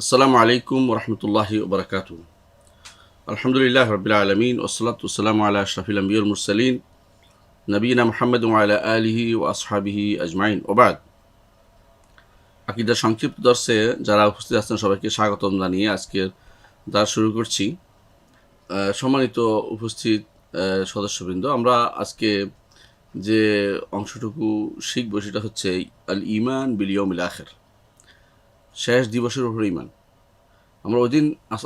আসসালামু আলাইকুম ওরহমতুল্লাহি ওবরাকাতু। আলহামদুলিল্লাহ রবিল আলমিন ওসলাত ওসালামু আলা আশরাফিল আম্বিয়াল মুরসালিন নবীনা মুহাম্মদ ওয়া আলা আলিহি ওয়া আসহাবিহি আজমাইন। ওবাদ, আকীদার সংক্ষিপ্ত দর্শে যারা উপস্থিত আছেন সবাইকে স্বাগতম জানিয়ে আজকের দাস শুরু করছি। সম্মানিত উপস্থিত সদস্যবৃন্দ, আমরা আজকে যে অংশটুকু শিখব সেটা হচ্ছে আল ইমান বিল ইয়াউমিল আখির, শেষ দিবসের উপর ইমান। আমরা ওই দিন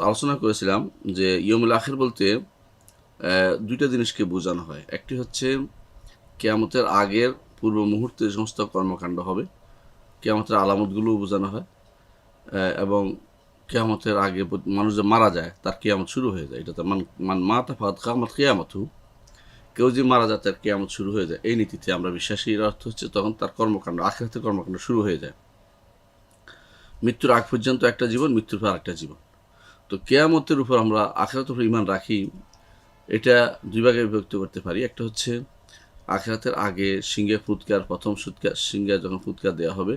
আলোচনা করেছিলাম যে ইয়মুল আখির বলতে দুইটা জিনিসকে বোঝানো হয়। একটি হচ্ছে কিয়ামতের আগের পূর্ব মুহূর্তে যে সমস্ত কর্মকাণ্ড হবে, কিয়ামতের আলামতগুলো বোঝানো হয়, এবং কিয়ামতের আগে মানুষ যে মারা যায় তার কিয়ামত শুরু হয়ে যায়। এটা তো মান মাতা ফাকাদ কিয়ামত কিয়ামতহু, কেউ যে মারা যায় তার কিয়ামত শুরু হয়ে যায়, এই নীতিতে আমরা বিশ্বাসী। এর অর্থ হচ্ছে তখন তার কর্মকাণ্ড, আখিরাতের কর্মকাণ্ড শুরু হয়ে যায়। মৃত্যুর আগ পর্যন্ত একটা জীবন, মৃত্যুর পর আরেকটা জীবন। তো কিয়ামতের উপর আমরা আখিরাতের উপর ঈমান রাখি, এটা দুই ভাগে বিভক্ত করতে পারি। একটা হচ্ছে আখিরাতের আগে সিংহে ফুৎকার, প্রথম সিংহে যখন ফুৎকার দেওয়া হবে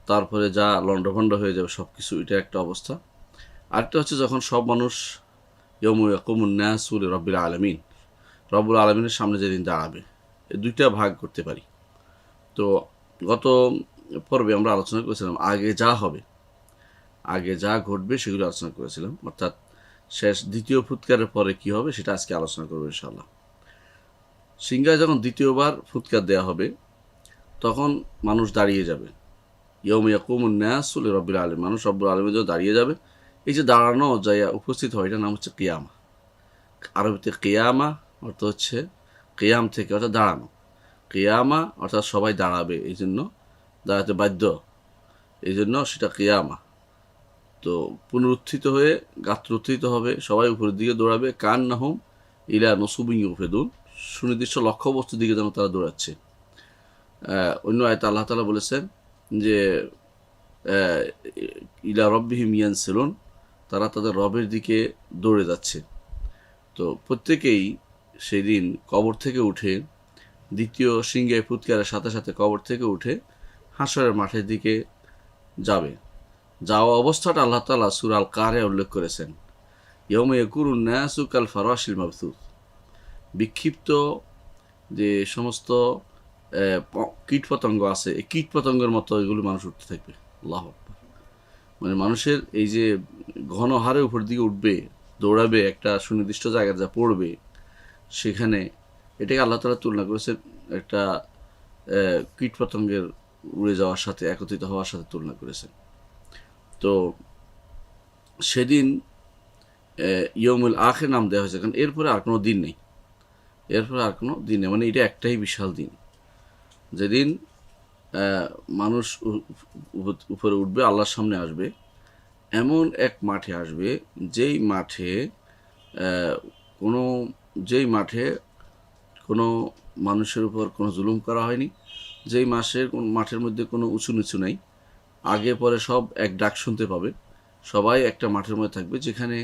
তারপরে যা লণ্ডভণ্ড হয়ে যাবে সব কিছু, এটা একটা অবস্থা। আরেকটা হচ্ছে যখন সব মানুষ ইয়াউমা ইয়াকুমুন নাসু লিরাব্বিল আলামিন, রব্বুল আলামিনের সামনে যেদিন দাঁড়াবে, এই দুইটা ভাগ করতে পারি। তো গত পর্বে আমরা আলোচনা করেছিলাম আগে যা হবে, আগে যা ঘটবে সেগুলো আলোচনা করেছিলাম, অর্থাৎ শেষ দ্বিতীয় ফুৎকারের পরে কি হবে সেটা আজকে আলোচনা করবো ইনশাআল্লাহ। সিংহায় যখন দ্বিতীয়বার ফুৎকার দেওয়া হবে তখন মানুষ দাঁড়িয়ে যাবে। ইয়াউমা ইয়াকুমুন নাসু লিরাব্বিল আলামিন, মানুষ রব্বুল আলামিনের জন্য দাঁড়িয়ে যাবে। এই যে দাঁড়ানো যায় উপস্থিত হয়, এটার নাম হচ্ছে কিয়ামা। আরবিতে কিয়ামা অর্থ হচ্ছে কিয়াম থেকে, অর্থাৎ দাঁড়ানো। কিয়ামা অর্থাৎ সবাই দাঁড়াবে, এই জন্য দাঁড়াতে বাধ্য, এই জন্য সেটা কিয়ামা। তো পুনরুত্থিত হয়ে গাত্র উত্থিত হবে, সবাই উপরের দিকে দৌড়াবে। কান নাহুম ইলা নসুবিং ইউফেদুন, সুনির্দিষ্ট লক্ষ্যবস্তুর দিকে যেন তারা দৌড়াচ্ছে। অন্য আয়াতে আল্লাহ তাআলা বলেছেন যে ইলা রব্বিহিম ইয়ানসিলুন, তারা তাদের রবের দিকে দৌড়ে যাচ্ছে। তো প্রত্যেকেই সেদিন কবর থেকে উঠে, দ্বিতীয় সিংহে ফুৎকারের সাথে সাথে কবর থেকে উঠে হাশরের মাঠের দিকে যাবে। যাওয়া অবস্থাটা আল্লাহ তাআলা সূরা আল কাহরে উল্লেখ করেছেন, ইয়াউমা ইয়াকুনুন নাসু কাল ফারাশিল মাবথুস, বিক্ষিপ্ত যে সমস্ত কীটপতঙ্গ আছে, এই কীটপতঙ্গের মতো এগুলো মানুষ উঠতে থাকবে। আল্লাহু আকবার। মানে মানুষের এই যে ঘন হারে উপর দিকে উঠবে, দৌড়াবে, একটা সুনির্দিষ্ট জায়গায় যা পড়বে সেখানে, এটাকে আল্লাহ তাআলা তুলনা করেছেন একটা কীটপতঙ্গের উড়ে যাওয়ার সাথে, একত্রিত হওয়ার সাথে তুলনা করেছেন। তো সেদিন ইয়মুল আখির নাম দেওয়া হয়েছে কারণ এরপরে আর কোনো দিন নেই, এরপরে আর কোনো দিন নেই। মানে এটা একটাই বিশাল দিন, যেদিন মানুষ উপরে উঠবে, আল্লাহর সামনে আসবে। এমন এক মাঠে আসবে যেই মাঠে কোনো যেই মাঠে কোনো মানুষের উপর কোনো জুলুম করা হয়নি, যেই মাঠের মধ্যে কোনো উঁচু নিচু নেই, আগে পরে সব এক ডাক শুনতে পাবে। সবাই একটা মাঠের মধ্যে থাকবে যেখানে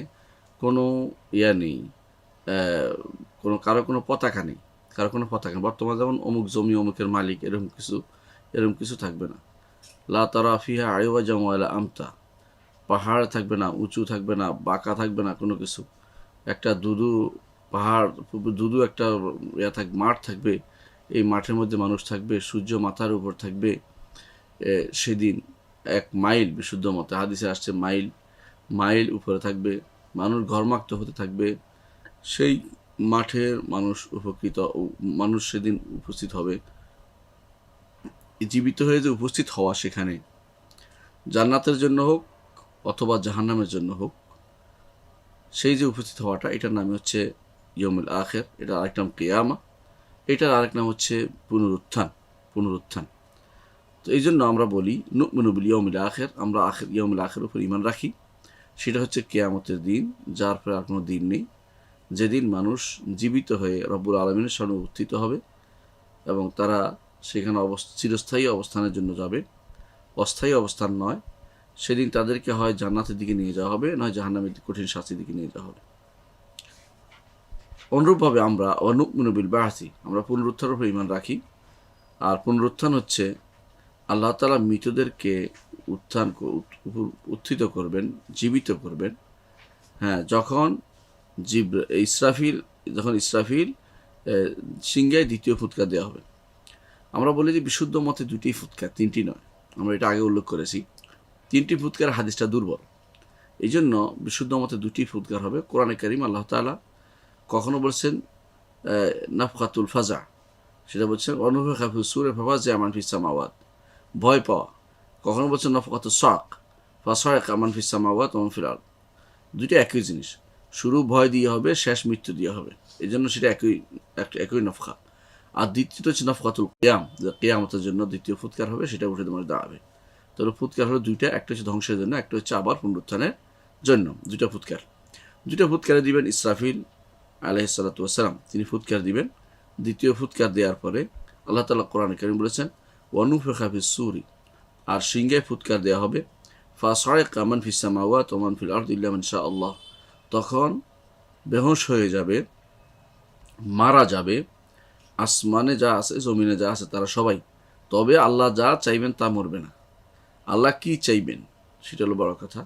কোনো ইয়া নেই, কোনো কারো কোনো পতাকা নেই, কারো কোনো পতাকা নেই। বর্তমানে যেমন অমুক জমি অমুকের মালিক, এরকম কিছু থাকবে না। লা তারা ফিহা আইওয়াজা ওয়ালা আমতা, পাহাড় থাকবে না, উঁচু থাকবে না, বাঁকা থাকবে না কোনো কিছু। একটা পাহাড়, একটা মাঠ থাকবে। এই মাঠের মধ্যে মানুষ থাকবে, সূর্য মাথার উপর থাকবে। সেদিন 1 মাইল, বিশুদ্ধ মতে হাদিসে আসছে মাইল মাইল উপরে থাকবে, মানুষ ঘর্মাক্ত হতে থাকবে। সেই মাঠের মানুষ সেদিন উপস্থিত হবে। জীবিত হয়ে যে উপস্থিত হওয়া সেখানে, জান্নাতের জন্য হোক অথবা জাহান্নামের জন্য হোক, সেই যে উপস্থিত হওয়াটা, এটার নাম হচ্ছে ইয়মুল আখির। এটার আরেক নাম কিয়ামা, এটার আরেক নাম হচ্ছে পুনরুত্থান। তো এই জন্য আমরা বলি নুমিনু বিল ইয়াউমিল আখির, আমরা ইয়াউমুল আখিরের উপর ঈমান রাখি। সেটা হচ্ছে কিয়ামতের দিন, যার পরে আর কোনো দিন নেই, যেদিন মানুষ জীবিত হয়ে রব্বুল আলামিনের সামনে উপস্থিত হবে এবং তারা সেখানে চিরস্থায়ী অবস্থানের জন্য যাবে, অস্থায়ী অবস্থান নয়। সেদিন তাদেরকে হয় জান্নাতের দিকে নিয়ে যাওয়া হবে, নয় জাহান্নামের কঠিন শাস্তির দিকে নিয়ে যাওয়া হবে। অনুরূপভাবে আমরা নুমিনু বিল বা'সি, আমরা পুনরুত্থানের উপর ঈমান রাখি। আর পুনরুত্থান হচ্ছে আল্লাহ তাআলা মৃতদেরকে উত্থিত করবেন, জীবিত করবেন। হ্যাঁ, যখন ইসরাফিল সিংহায় দ্বিতীয় ফুৎকার দেওয়া হবে। আমরা বলি যে বিশুদ্ধ মতে দুটি ফুৎকার, তিনটি নয়। আমরা এটা আগে উল্লেখ করেছি। তিনটি ফুৎকার হাদিসটা দুর্বল, এই জন্য বিশুদ্ধ মতে দুটি ফুৎকার হবে। কোরআনে কারীম আল্লাহ তাআলা কখনো বলছেন নাফখাতুল ফাজা, সেটা বলছেন অনুফিখা ফিস সূরি ফাফাজিআ মান ফিস সামাওয়াত, ভয় পাওয়া। কখনো বলছেন নাফখাতুস সাক ফাসাইকা মান ফিস সামাওয়াত ওয়া মান ফিল আরদ। দুইটা একই জিনিস, শুরু ভয় দিয়ে হবে, শেষ মৃত্যু দিয়ে হবে, এই জন্য সেটা একই নফখা। আর দ্বিতীয়টা হচ্ছে নফখাতুল কিয়াম, যে কিয়ামতের জন্য দ্বিতীয় ফুৎকার হবে, সেটা উঠে তোমার দাঁড়াবে। তাহলে ফুৎকার হলো দুইটা, একটা হচ্ছে ধ্বংসের জন্য, একটা হচ্ছে আবার পুনরুত্থানের জন্য। দুইটা ফুৎকারে দিবেন ইসরাফিল আলাইহিস সালাতু ওয়াস সালাম, তিনি ফুৎকার দিবেন। দ্বিতীয় ফুৎকার দেওয়ার পরে আল্লাহ তাআলা কোরআনে কারীম বলেছেন ওয়ানুফিখা ফিস সূরি, আর সিংহায় ফুৎকার দেওয়া হবে। ফাসাইকা মান ফিস সামাওয়াত ওয়া মান ফিল আরদি ইল্লা মান শা আল্লাহ, তখন বেহুশ হয়ে যাবে, মারা যাবে আসমানে যা আছে জমিনে যা আছে তারা সবাই, তবে আল্লাহ যা চাইবেন তা মরবে না। আল্লাহ কি চাইবেন সেটা হলো বড় কথা।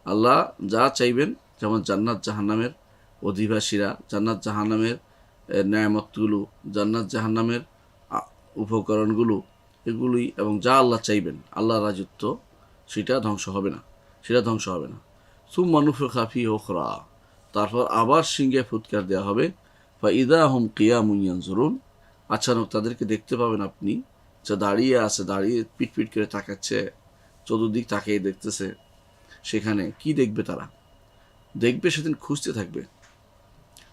আল্লাহ যা চাইবেন, যেমন জান্নাত জাহান্নামের অধিবাসীরা, জান্নাত জাহান্নামের নেয়ামতগুলো, জান্নাত জাহান্নামের উপকরণগুলো, এগুলোই, এবং যা আল্লাহ চাইবেন, আল্লাহর রাজত্ব, সেটা ধ্বংস হবে না। সুম্মা নুফিখা ফীহি উখরা, তারপর আবার সিংহে ফুৎকার দেওয়া হবে। ফাইদা হুম কিয়ামুন ইয়ানজুরুন, আচানক তাদেরকে দেখতে পাবেন আপনি, যা দাঁড়িয়ে পিট করে তাকাচ্ছে, চতুর্দিক তাকিয়ে দেখতেছে। সেখানে কি দেখবে? তারা দেখবে সেদিন খুঁজতে থাকবে,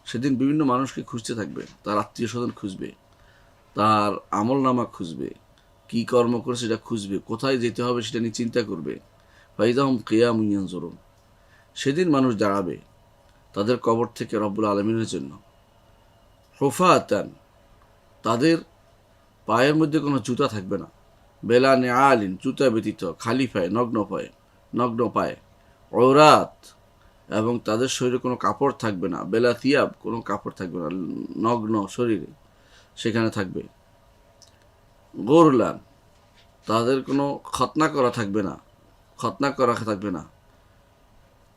সেদিন বিভিন্ন মানুষকে খুঁজতে থাকবে, তার আত্মীয় স্বজন খুঁজবে, তার আমল নামা খুঁজবে, কি কর্ম করে সেটা খুঁজবে, কোথায় যেতে হবে সেটা নিয়ে চিন্তা করবে। ফাইদা হুম কিয়ামুন ইয়ানজুরুন, সেদিন মানুষ দাঁড়াবে তাদের কবর থেকে রব্বুল আলামিনের জন্য। হুফাতান, তাদের পায়ের মধ্যে কোনো জুতা থাকবে না। বেলা নেআলিন, জুতা ব্যতীত, খালি পায়ে, নগ্ন পায়ে। ঔরাত, এবং তাদের শরীরে কোনো কাপড় থাকবে না। বেলা থিয়াব, কোনো কাপড় থাকবে না, নগ্ন শরীরে সেখানে থাকবে। গরলান, তাদের কোনো খতনা করা থাকবে না।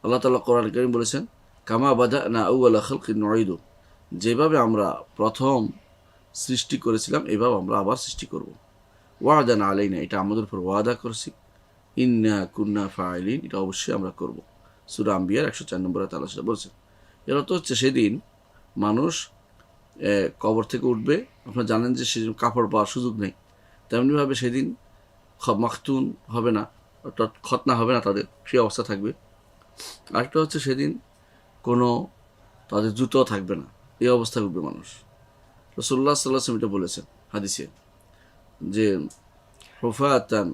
আল্লাহ তাআলা কোরআন কারীম বলেছেন কামা বাদানা আউওয়ালা খালকিন নুঈদু, যেভাবে আমরা প্রথম সৃষ্টি করেছিলাম এভাবে আমরা আবার সৃষ্টি করব। ওয়াদান আলাইনা, এটা আমাদের উপর ওয়াদা করছি। ইন্না কুন্না ফাইলিন, এটা অবশ্যই আমরা করব। সূরা আম্বিয়ার 104 নম্বরে আল্লাহ সেটা বলছেন। এর অর্থ হচ্ছে সেদিন মানুষ কবর থেকে উঠবে। আপনারা জানেন যে সেদিন কাপড় পাওয়ার সুযোগ নেই, তেমনিভাবে সেদিন মাখতুন হবে না, অর্থাৎ খতনা হবে না, তাদের সেই অবস্থা থাকবে। আরেকটা হচ্ছে সেদিন কোনো তাদের জুতো থাকবে না, এই অবস্থায় উঠবে মানুষ। রাসূলুল্লাহ সাল্লাল্লাহু আলাইহি ওয়াসাল্লাম এটা বলেছেন হাদিসে, যে হুফাতান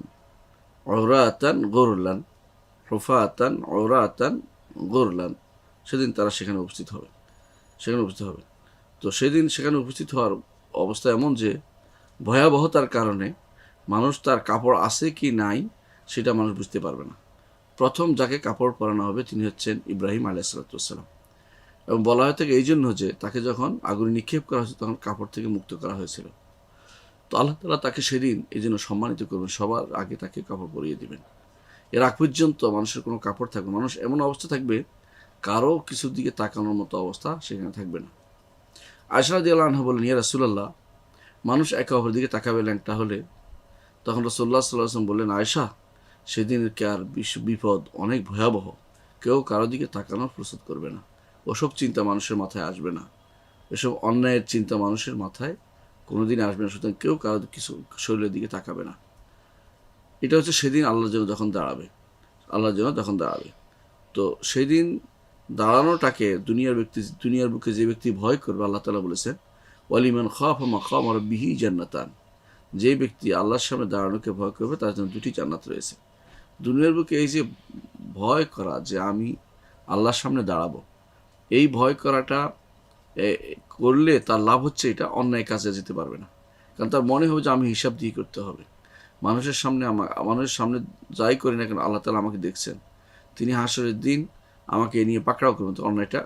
উরাতান গুরলান, সেদিন তারা সেখানে উপস্থিত হবে। তো সেদিন সেখানে উপস্থিত হওয়ার অবস্থা এমন যে ভয়াবহতার কারণে মানুষ তার কাপড় আছে কি নাই সেটা মানুষ বুঝতে পারবে না। প্রথম যাকে কাপড় পরানো হবে তিনি হচ্ছেন ইব্রাহিম আলাইহিস সালাম, এবং বলা হয়ে থাকে এই জন্য যে তাকে যখন আগুনে নিক্ষেপ করা হয়েছে তখন কাপড় থেকে মুক্ত করা হয়েছিল। তো আল্লাহ তাআলা তাকে সেদিন এই জন্য সম্মানিত করবেন, সবার আগে তাকে কাপড় পরিয়ে দিবেন। এর আগ পর্যন্ত মানুষের কোনো কাপড় থাকবে, মানুষ এমন অবস্থা থাকবে কারো কিছুর দিকে তাকানোর মতো অবস্থা সেখানে থাকবে না। আয়েশা রাদিয়াল্লাহু আনহা বলেন, ইয়া রাসূলুল্লাহ, মানুষ একে অপরের দিকে তাকাবে ল্যাংটা হলে। তখন রাসূলুল্লাহ সাল্লাল্লাহু আলাইহি ওয়াসাল্লাম বললেন, আয়েশা, সেদিনকার বিপদ অনেক ভয়াবহ, কেউ কারো দিকে তাকানোর প্রস্তুত করবে না, ওসব চিন্তা মানুষের মাথায় আসবে না, এসব অন্যায়ের চিন্তা মানুষের মাথায় কোনোদিন আসবে না, সুতরাং কেউ কারো কিছু শরীরের দিকে তাকাবে না। এটা হচ্ছে সেদিন আল্লাহর জন্য যখন দাঁড়াবে। তো সেদিন দাঁড়ানোটাকে দুনিয়ার বুকে যে ব্যক্তি ভয় করবে, আল্লাহ তাআলা বলেছেন ওয়ালিমান খাফা মাকামা রাব্বিহি জান্নাতান, যে ব্যক্তি আল্লাহর সামনে দাঁড়ানোকে ভয় করবে তার জন্য দুটি জান্নাত রয়েছে। দুনিয়ার বুকে এই যে ভয় করা যে আমি আল্লাহর সামনে দাঁড়াবো, এই ভয় করাটা করলে তার লাভ হচ্ছে এটা অন্যায় কাজে যেতে পারবে না, কারণ তার মনে হবে যে আমি হিসাব দিয়ে করতে হবে। মানুষের সামনে যাই করি না কেন আল্লাহ তাআলা আমাকে দেখছেন, তিনি হাসরের দিন আমাকে নিয়ে পাকড়াও করবেন, তো অন্যায়টা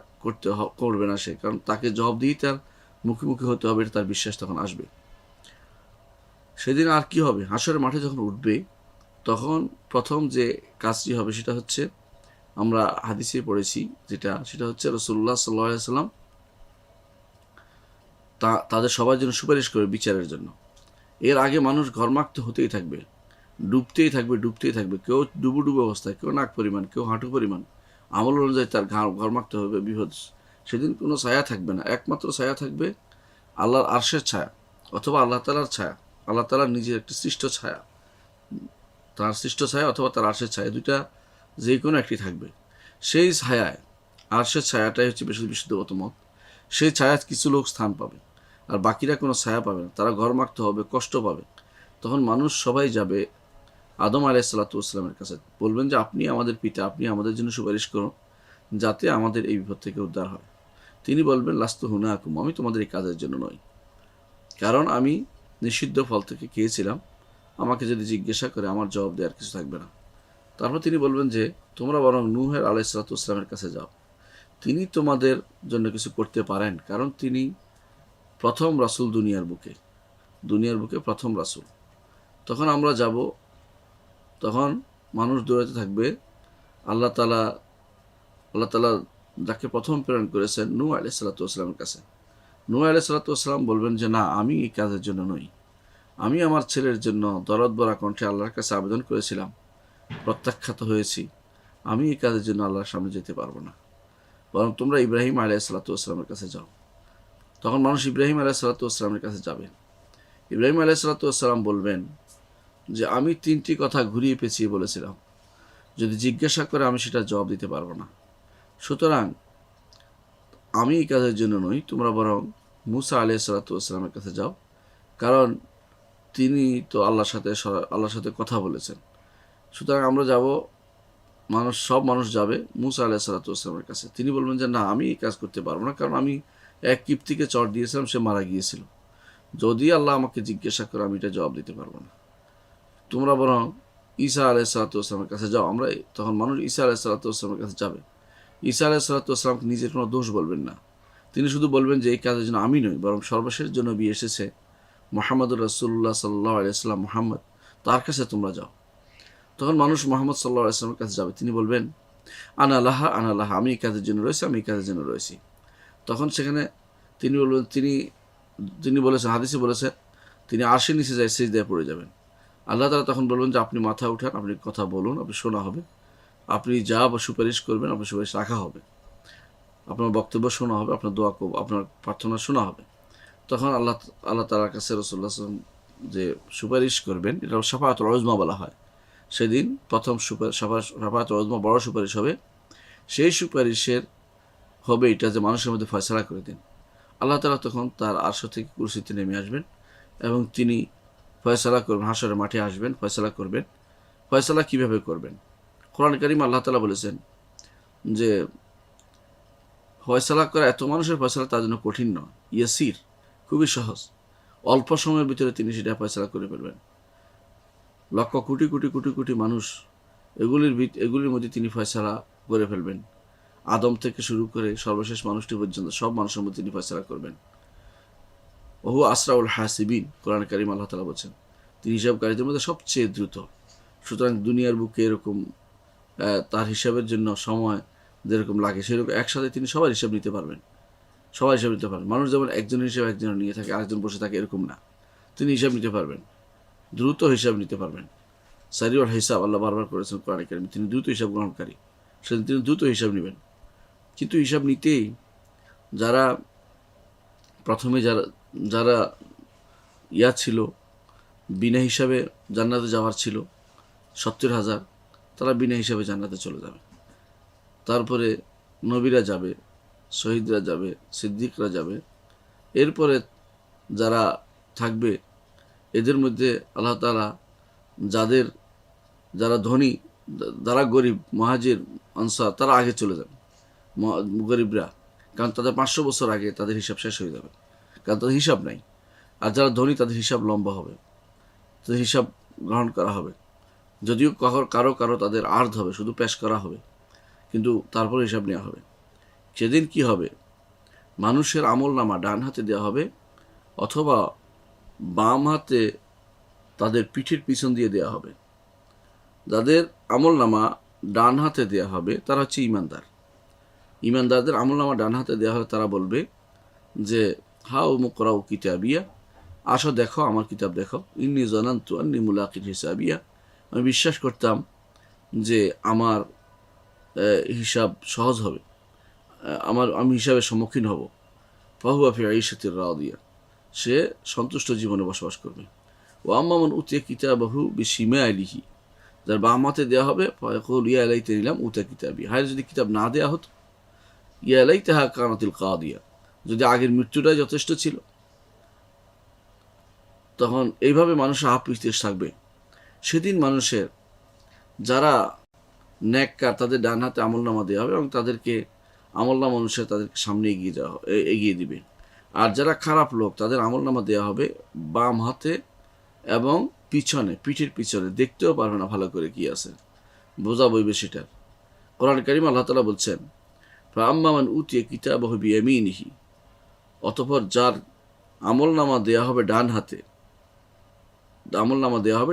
করবে না সে, কারণ তাকে জবাবদিহি তার মুখোমুখি হতে হবে, এটা তার বিশ্বাস তখন আসবে। সেদিন আর কি হবে, হাসরের মাঠে যখন উঠবে তখন প্রথম যে কাজটি হবে সেটা হচ্ছে, আমরা হাদিসে পড়েছি সেটা হচ্ছে রাসূলুল্লাহ সাল্লাল্লাহু আলাইহি ওয়াসাল্লাম তাদের সবার জন্য সুপারিশ করে বিচারের জন্য। এর আগে মানুষ ঘর্মাক্ত হতেই থাকবে, ডুবতেই থাকবে, কেউ ডুবু অবস্থায়, কেউ নাক পরিমাণ, কেউ হাঁটু পরিমাণ, আমল অনুযায়ী তার ঘর্মাক্ত হবে, বিভৎস। সেদিন কোনো ছায়া থাকবে না, একমাত্র ছায়া থাকবে আল্লাহর আরশের ছায়া অথবা আল্লাহ তাআলার ছায়া, আল্লাহ তাআলার নিজের একটি সৃষ্ট ছায়া, তার সৃষ্ট ছায়া অথবা তার আরশের ছায়া, দুইটা যে কোনো একটি থাকবে। সেই ছায়ায়, আরশের ছায়াটাই হচ্ছে বেশি বিশুদ্ধগত মত, সেই ছায়ায় কিছু লোক স্থান পাবে আর বাকিরা কোনো ছায়া পাবে না, তারা ঘর্মাক্ত হবে, কষ্ট পাবে। তখন মানুষ সবাই যাবে আদম আলাইহিসসালামের কাছে, বলবেন যে আপনি আমাদের পিতা, আপনি আমাদের জন্য সুপারিশ করুন যাতে আমাদের এই বিপদ থেকে উদ্ধার হয়। তিনি বলবেন লাস্তু হুনাকুম, আমি তোমাদের এই কাজের জন্য নই, কারণ আমি নিষিদ্ধ ফল থেকে খেয়েছিলাম, আমাকে যদি জিজ্ঞাসা করে আমার জবাব দেওয়ার কিছু থাকবে না। তারপর তিনি বলবেন যে তোমরা বরং নূহ আলাইহিসসালামের কাছে যাও, তিনি তোমাদের জন্য কিছু করতে পারেন, কারণ তিনি প্রথম রাসূল দুনিয়ার বুকে প্রথম রাসূল। তখন আমরা যাব, তখন মানুষ দৌড়াতে থাকবে আল্লাহ তাআলা যাকে প্রথম প্রেরণ করেছেন নূহ আলাইহিসসালামের কাছে। নূহ আলাইহিসসালাম বলবেন যে না, আমি এই কাজের জন্য নই, আমি আমার ছেলের জন্য দরদ ভরা কণ্ঠে আল্লাহর কাছে আবেদন করেছিলাম, প্রত্যাখ্যাত হয়েছি, আমি এই কাজের জন্য আল্লাহর সামনে যেতে পারবো না, বরং তোমরা ইব্রাহিম আলাইহিসসালামের কাছে যাও। তখন মানুষ ইব্রাহিম আলাইহিসসালামের কাছে যাবে। ইব্রাহিম আলাইহিসসালাম বলবেন যে আমি 3টি কথা ঘুরিয়ে পেঁচিয়ে বলেছিলাম, যদি জিজ্ঞাসা করে আমি সেটা জবাব দিতে পারবো না, সুতরাং আমি এই কাজের জন্য নই, তোমরা বরং মুসা আলাইহিসসালামের কাছে যাও, কারণ তিনি তো আল্লাহর সাথে কথা বলেছেন। সুতরাং আমরা যাব, সব মানুষ যাবে মুসা আলাইহিসসালামের কাছে। তিনি বলবেন যে না, আমি এই কাজ করতে পারবো না, কারণ আমি এক কিপ্তিকে চট দিয়েছিলাম, সে মারা গিয়েছিল, যদি আল্লাহ আমাকে জিজ্ঞাসা করে আমি এটা জবাব দিতে পারবো না। তোমরা বরং ঈসা আলাইহিসসালামের কাছে যাও। তখন মানুষ ঈসা আলাইহিসসালামের কাছে যাবে। ঈসা আলাইহিসসালাম নিজের কোনো দোষ বলবেন না, তিনি শুধু বলবেন যে এই কাজের জন্য আমি নই, বরং সর্বশেষ জন্য নবী এসেছে মুহাম্মদুর রাসূলুল্লাহ সাল্লাল্লাহু আলাইহি ওয়াসাল্লাম, মুহাম্মদ, তার কাছে তোমরা যাও। তখন মানুষ মুহাম্মদ সাল্লাল্লাহু আলাইহি ওয়াসাল্লামের কাছে যাবে, তিনি বলবেন আনা লাহা, আমি এই কাজের জন্য রয়েছি। তখন সেখানে তিনি বলবেন, তিনি বলেছেন, হাদিসে বলেছেন, তিনি আরশের নিচে যায় সিজদায় পড়ে যাবেন। আল্লাহ তাআলা তখন বলবেন যে আপনি মাথা উঠান, আপনি কথা বলুন, আপনি শোনা হবে, আপনি যা বা সুপারিশ করবেন আপনার সুপারিশ রাখা হবে, আপনার বক্তব্য শোনা হবে, আপনার দোয়া, আপনার প্রার্থনা শোনা হবে। তখন আল্লাহ তাআলার কাছে রাসূলুল্লাহ সাল্লাল্লাহু আলাইহি ওয়াসাল্লাম যে সুপারিশ করবেন, এটা শাফাআতুল উযমা বলা হয়। সেদিন প্রথম শাফাআতুল উযমা, বড় সুপারিশ হবে। সেই সুপারিশের হবে এটা যে মানুষের মধ্যে ফয়সালা করে দিন। আল্লাহ তাআলা তখন তার আরশ থেকে কুরসিতে নেমে আসবেন এবং তিনি ফয়সালা করবেন, হাশরের মাঠে আসবেন, ফয়সালা করবেন। ফয়সালা কিভাবে করবেন? কোরআন কারীমে আল্লাহ তাআলা বলেছেন যে ফয়সালা করা, এত মানুষের ফয়সালা তার জন্য কঠিন নয়, ইয়াসির, খুবই সহজ, অল্প সময়ের ভিতরে তিনি সেটা ফয়সালা করে ফেলবেন। লক্ষ কোটি মানুষ, এগুলির মধ্যে তিনি ফয়সালা করে ফেলবেন। আদম থেকে শুরু করে সর্বশেষ মানুষটি পর্যন্ত সব মানুষের মধ্যে তিনি ফয়সালা করবেন। ওহু আসরাউল হাসিবিন, কোরআন কারীম আল্লাহ তাআলা বলছেন তিনি হিসাবকারীদের মধ্যে সবচেয়ে দ্রুত। সুতরাং দুনিয়ার বুকে এরকম তার হিসাবের জন্য সময় যেরকম লাগে, সেরকম একসাথে তিনি সবার হিসাব নিতে পারবেন। মানুষ যেমন একজনের হিসাব একজনের নিয়ে থাকে, আরেকজন বসে থাকে, এরকম না, তিনি হিসাব নিতে পারবেন, দ্রুত হিসাব নিতে পারবেন। সারিউল হিসাব আল্লাহ বারবার করেছেন কোরআন কারীমে, তিনি দ্রুত হিসাব গ্রহণকারী, সেদিন তিনি দ্রুত হিসাব নেবেন। কিন্তু হিসাব নিতেই প্রথমে যারা ছিল, বিনা হিসাবে জান্নাতে যাওয়ার ছিল 70,000, তারা বিনা হিসাবে জান্নাতে চলে যাবে। তারপরে নবীরা যাবে, শহীদরা যাবে, সিদ্দিকরা যাবে। এরপরে যারা থাকবে এদের মধ্যে আল্লাহ তাআলা যারা ধনী, যারা গরিব, মুহাজির, আনসার, তারা আগে চলে যাবে, গরিবরা, কারণ তাদের 500 বছর আগে তাদের হিসাব শেষ হয়ে যাবে, কারণ তাদের হিসাব নাই। আর যারা ধনী তাদের হিসাব লম্বা হবে, তাদের হিসাব গ্রহণ করা হবে, যদিও কারো তাদের আর্ধ হবে, শুধু পেশ করা হবে, কিন্তু তারপরে হিসাব নেওয়া হবে। সেদিন কি হবে? মানুষের আমল নামা ডান হাতে দেওয়া হবে অথবা বাম হাতে তাদের পিঠের পিছন দিয়ে দেওয়া হবে। যাদের আমল নামা ডান হাতে দেওয়া হবে তারা হচ্ছে ইমানদার। ইমানদারদের আমল নামা ডান হাতে দেওয়া হবে, তারা বলবে যে হাউ মুকরাউ কিতাবিয়া, আসো দেখো আমার কিতাব দেখো, ইন্নী জানান্তু আন্নী মুলাকিন হিসাবিয়া, আমি বিশ্বাস করতাম যে আমার হিসাব সহজ হবে, আমি হিসাবের সম্মুখীন হব। ফাহুয়া ফি আইশাতির রাদিয়া, সে সন্তুষ্ট জীবনে বসবাস করবে। ও আম্মামান উতিয়া কিতাবাহু বিশিমালিহি, যার বাম হাতে দেওয়া হবে ফায়াকুল ইয়া লাইতা নিলাম উতা কিতাবি, হায় যদি কিতাব না দেওয়া হতো, ইয়া লাইতাহা কানাতিল কাদিয়া, যদি আগের মৃত্যুটাই যথেষ্ট ছিল। তখন এইভাবে মানুষের হাত পিছতে থাকবে। সেদিন মানুষের যারা নেককার তাদের ডান হাতে আমলনামা দেওয়া হবে এবং তাদেরকে আমলনামা অনুসারে তাদেরকে সামনে এগিয়ে দিবে। আর যারা খারাপ লোক তাদের আমলনামা দেওয়া হবে বাম হাতে এবং পিছনে, পিঠের পিছনে, দেখতেও পারবে না ভালো করে কি আছে, বোঝা বইবে সেটার। কোরআন কারীম আল্লাহ তাআলা বলছেন ফাআম্মামান উতিয়া কিতাবাহু বিয়ামিনিহি, অতঃপর যার আমলনামা দেওয়া হবে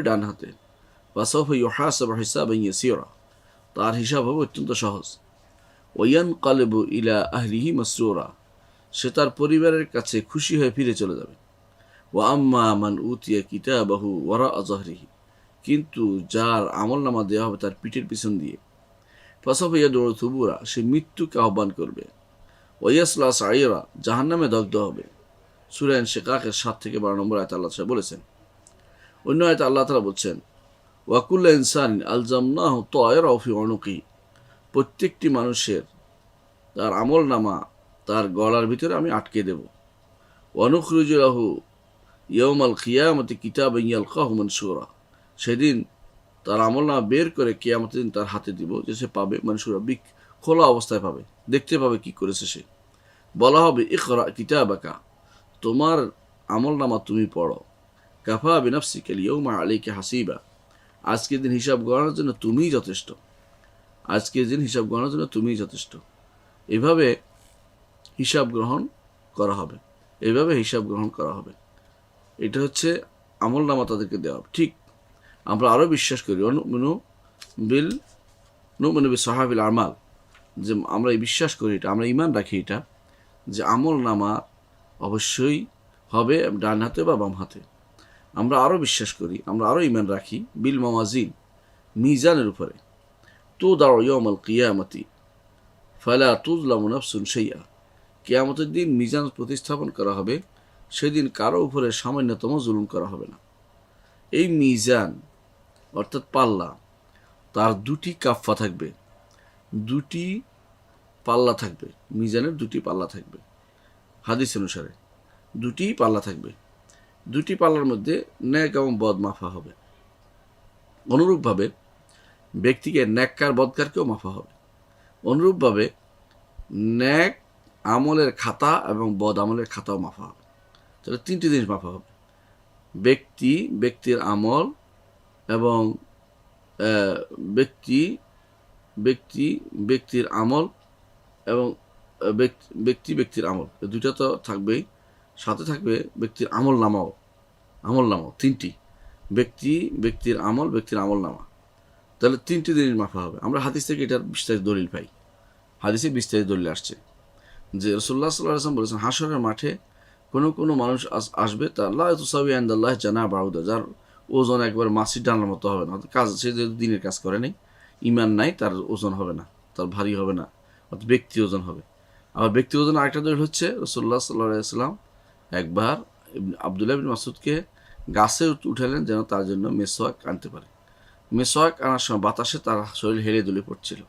ডান হাতে, ফাসাউফা ইউহাসাবু হিসাবান ইয়াসীরা, তার হিসাব হবে অত্যন্ত সহজ। ওয়ায়ানকালিবু ইলা আহলিহি মাসরুরা, সে তার পরিবারের কাছে খুশি হয়ে ফিরে চলে যাবে। ওয়া আম্মা মান উতিয়া কিতাবাহু ওয়ারাআ যাহরিহি, কিন্তু যার আমলনামা দেওয়া হবে তার পিঠের পিছন দিয়ে, ফাসাউফা ইয়াদউ থুবুরা, সে মৃত্যুকে আহ্বান করবে। ওয়ায়াসলা সাঈরা, জাহান্নামে দগ্ধ হবে। সূরা ইনশিকাকের 7 থেকে 12 নম্বর আয়াতে আল্লাহ তাআলা বলেছেন। অন্য আয়াতে আল্লাহ তাআলা বলছেন ওয়া কুল্লু ইনসানিন আলজামনাহু তায়রাহু ফি উনুকিহি, প্রত্যেকটি মানুষের তার আমলনামা তার গলার ভিতরে আমি আটকে দেব। ওয়া নুখরিজু লাহু ইয়াউমাল কিয়ামতি কিতাবান ইয়ালকাহু মানশুরা, সেদিন তার আমলনামা বের করে কিয়ামতের দিন তার হাতে দিব, যে সে পাবে মানশুরা, খোলা অবস্থায় পাবে, দেখতে পাবে কি করেছে সে। বলা হবে ইকরা কিতাবাকা, তোমার আমলনামা তুমি পড়ো। কাফা বিনাফসিকা আল-ইয়াউমা আলাইকা হাসিবা, আজকের দিন হিসাব গণনার জন্য তুমিই যথেষ্ট, আজকের দিন হিসাব গণনার জন্য তুমিই যথেষ্ট। এভাবে হিসাব গ্রহণ করা হবে, এটা হচ্ছে আমলনামা তাদেরকে দেওয়া হবে। ঠিক আমরা আরও বিশ্বাস করি নুমিনু বিল সাহাবিল আমাল, যে আমরা বিশ্বাস করি, এটা আমরা ঈমান রাখি এটা, যে আমলনামা অবশ্যই হবে ডান হাতে বা বাম হাতে। আমরা আরও বিশ্বাস করি, আমরা আরও ঈমান রাখি বিল মাওয়াজিন, মিজানের উপরে। তুদাউ ইয়াউমাল কিয়ামতি ফালা তুযলামু নাফসুন শাইআ, কিয়ামতের দিন মিজান প্রতিস্থাপন করা হবে, সেদিন কারো উপরে সামান্যতম জুলুম করা হবে না। এই মিজান অর্থাৎ পাল্লা, তার দুটি কাফা থাকবে, দুটি পাল্লা থাকবে, মিজানের দুটি পাল্লা থাকবে। হাদিস অনুসারে দুটি পাল্লা থাকবে, দুটি পাল্লার মধ্যে ন্যাক এবং বদ মাফা হবে। অনুরূপভাবে ব্যক্তিকে ন্যাককার বদকারকেও মাফা হবে। অনুরূপভাবে ন্যাক আমলের খাতা এবং বদ আমলের খাতাও মাফা হবে। তাহলে তিনটি জিনিস মাফা হবে, ব্যক্তির আমল এবং ব্যক্তির আমল এবং ব্যক্তির আমল, দুইটা তো থাকবেই, সাথে থাকবে ব্যক্তির আমল নামাও, তিনটি, ব্যক্তির আমল নামা। তাহলে তিনটি জিনিস মাফা হবে। আমরা হাদিস থেকে এটার বিস্তারিত দলিল পাই, হাদিসে বিস্তারিত দলিল আসছে যে রাসূলুল্লাহ সাল্লাল্লাহু আলাইহি ওয়াসাল্লাম বলেছেন, হাশরের মাঠে কোনো মানুষ আসবে, তার লা তুসাউই ইনদাল্লাহি জানাহ বাউদা, যার ওজন একবার মাছির ডানার মতো হবে না। কাজ, সে যদি দিনের কাজ করে নাই, ঈমান নাই, তার ওজন হবে না, তার ভারী হবে না, অর্থাৎ ব্যক্তি ওজন হবে। আবার ব্যক্তি ওজন আরেকটা দলিল হচ্ছে রাসূলুল্লাহ সাল্লাল্লাহু আলাইহি ওয়াসাল্লাম একবার আব্দুল্লাহ ইবনে মাসউদকে গাছে উঠালেন যেন তার জন্য মেসওয়াক আনতে পারে। মেসওয়াক আনার সময় বাতাসে তার শরীর হেলে দুলে পড়ছিল।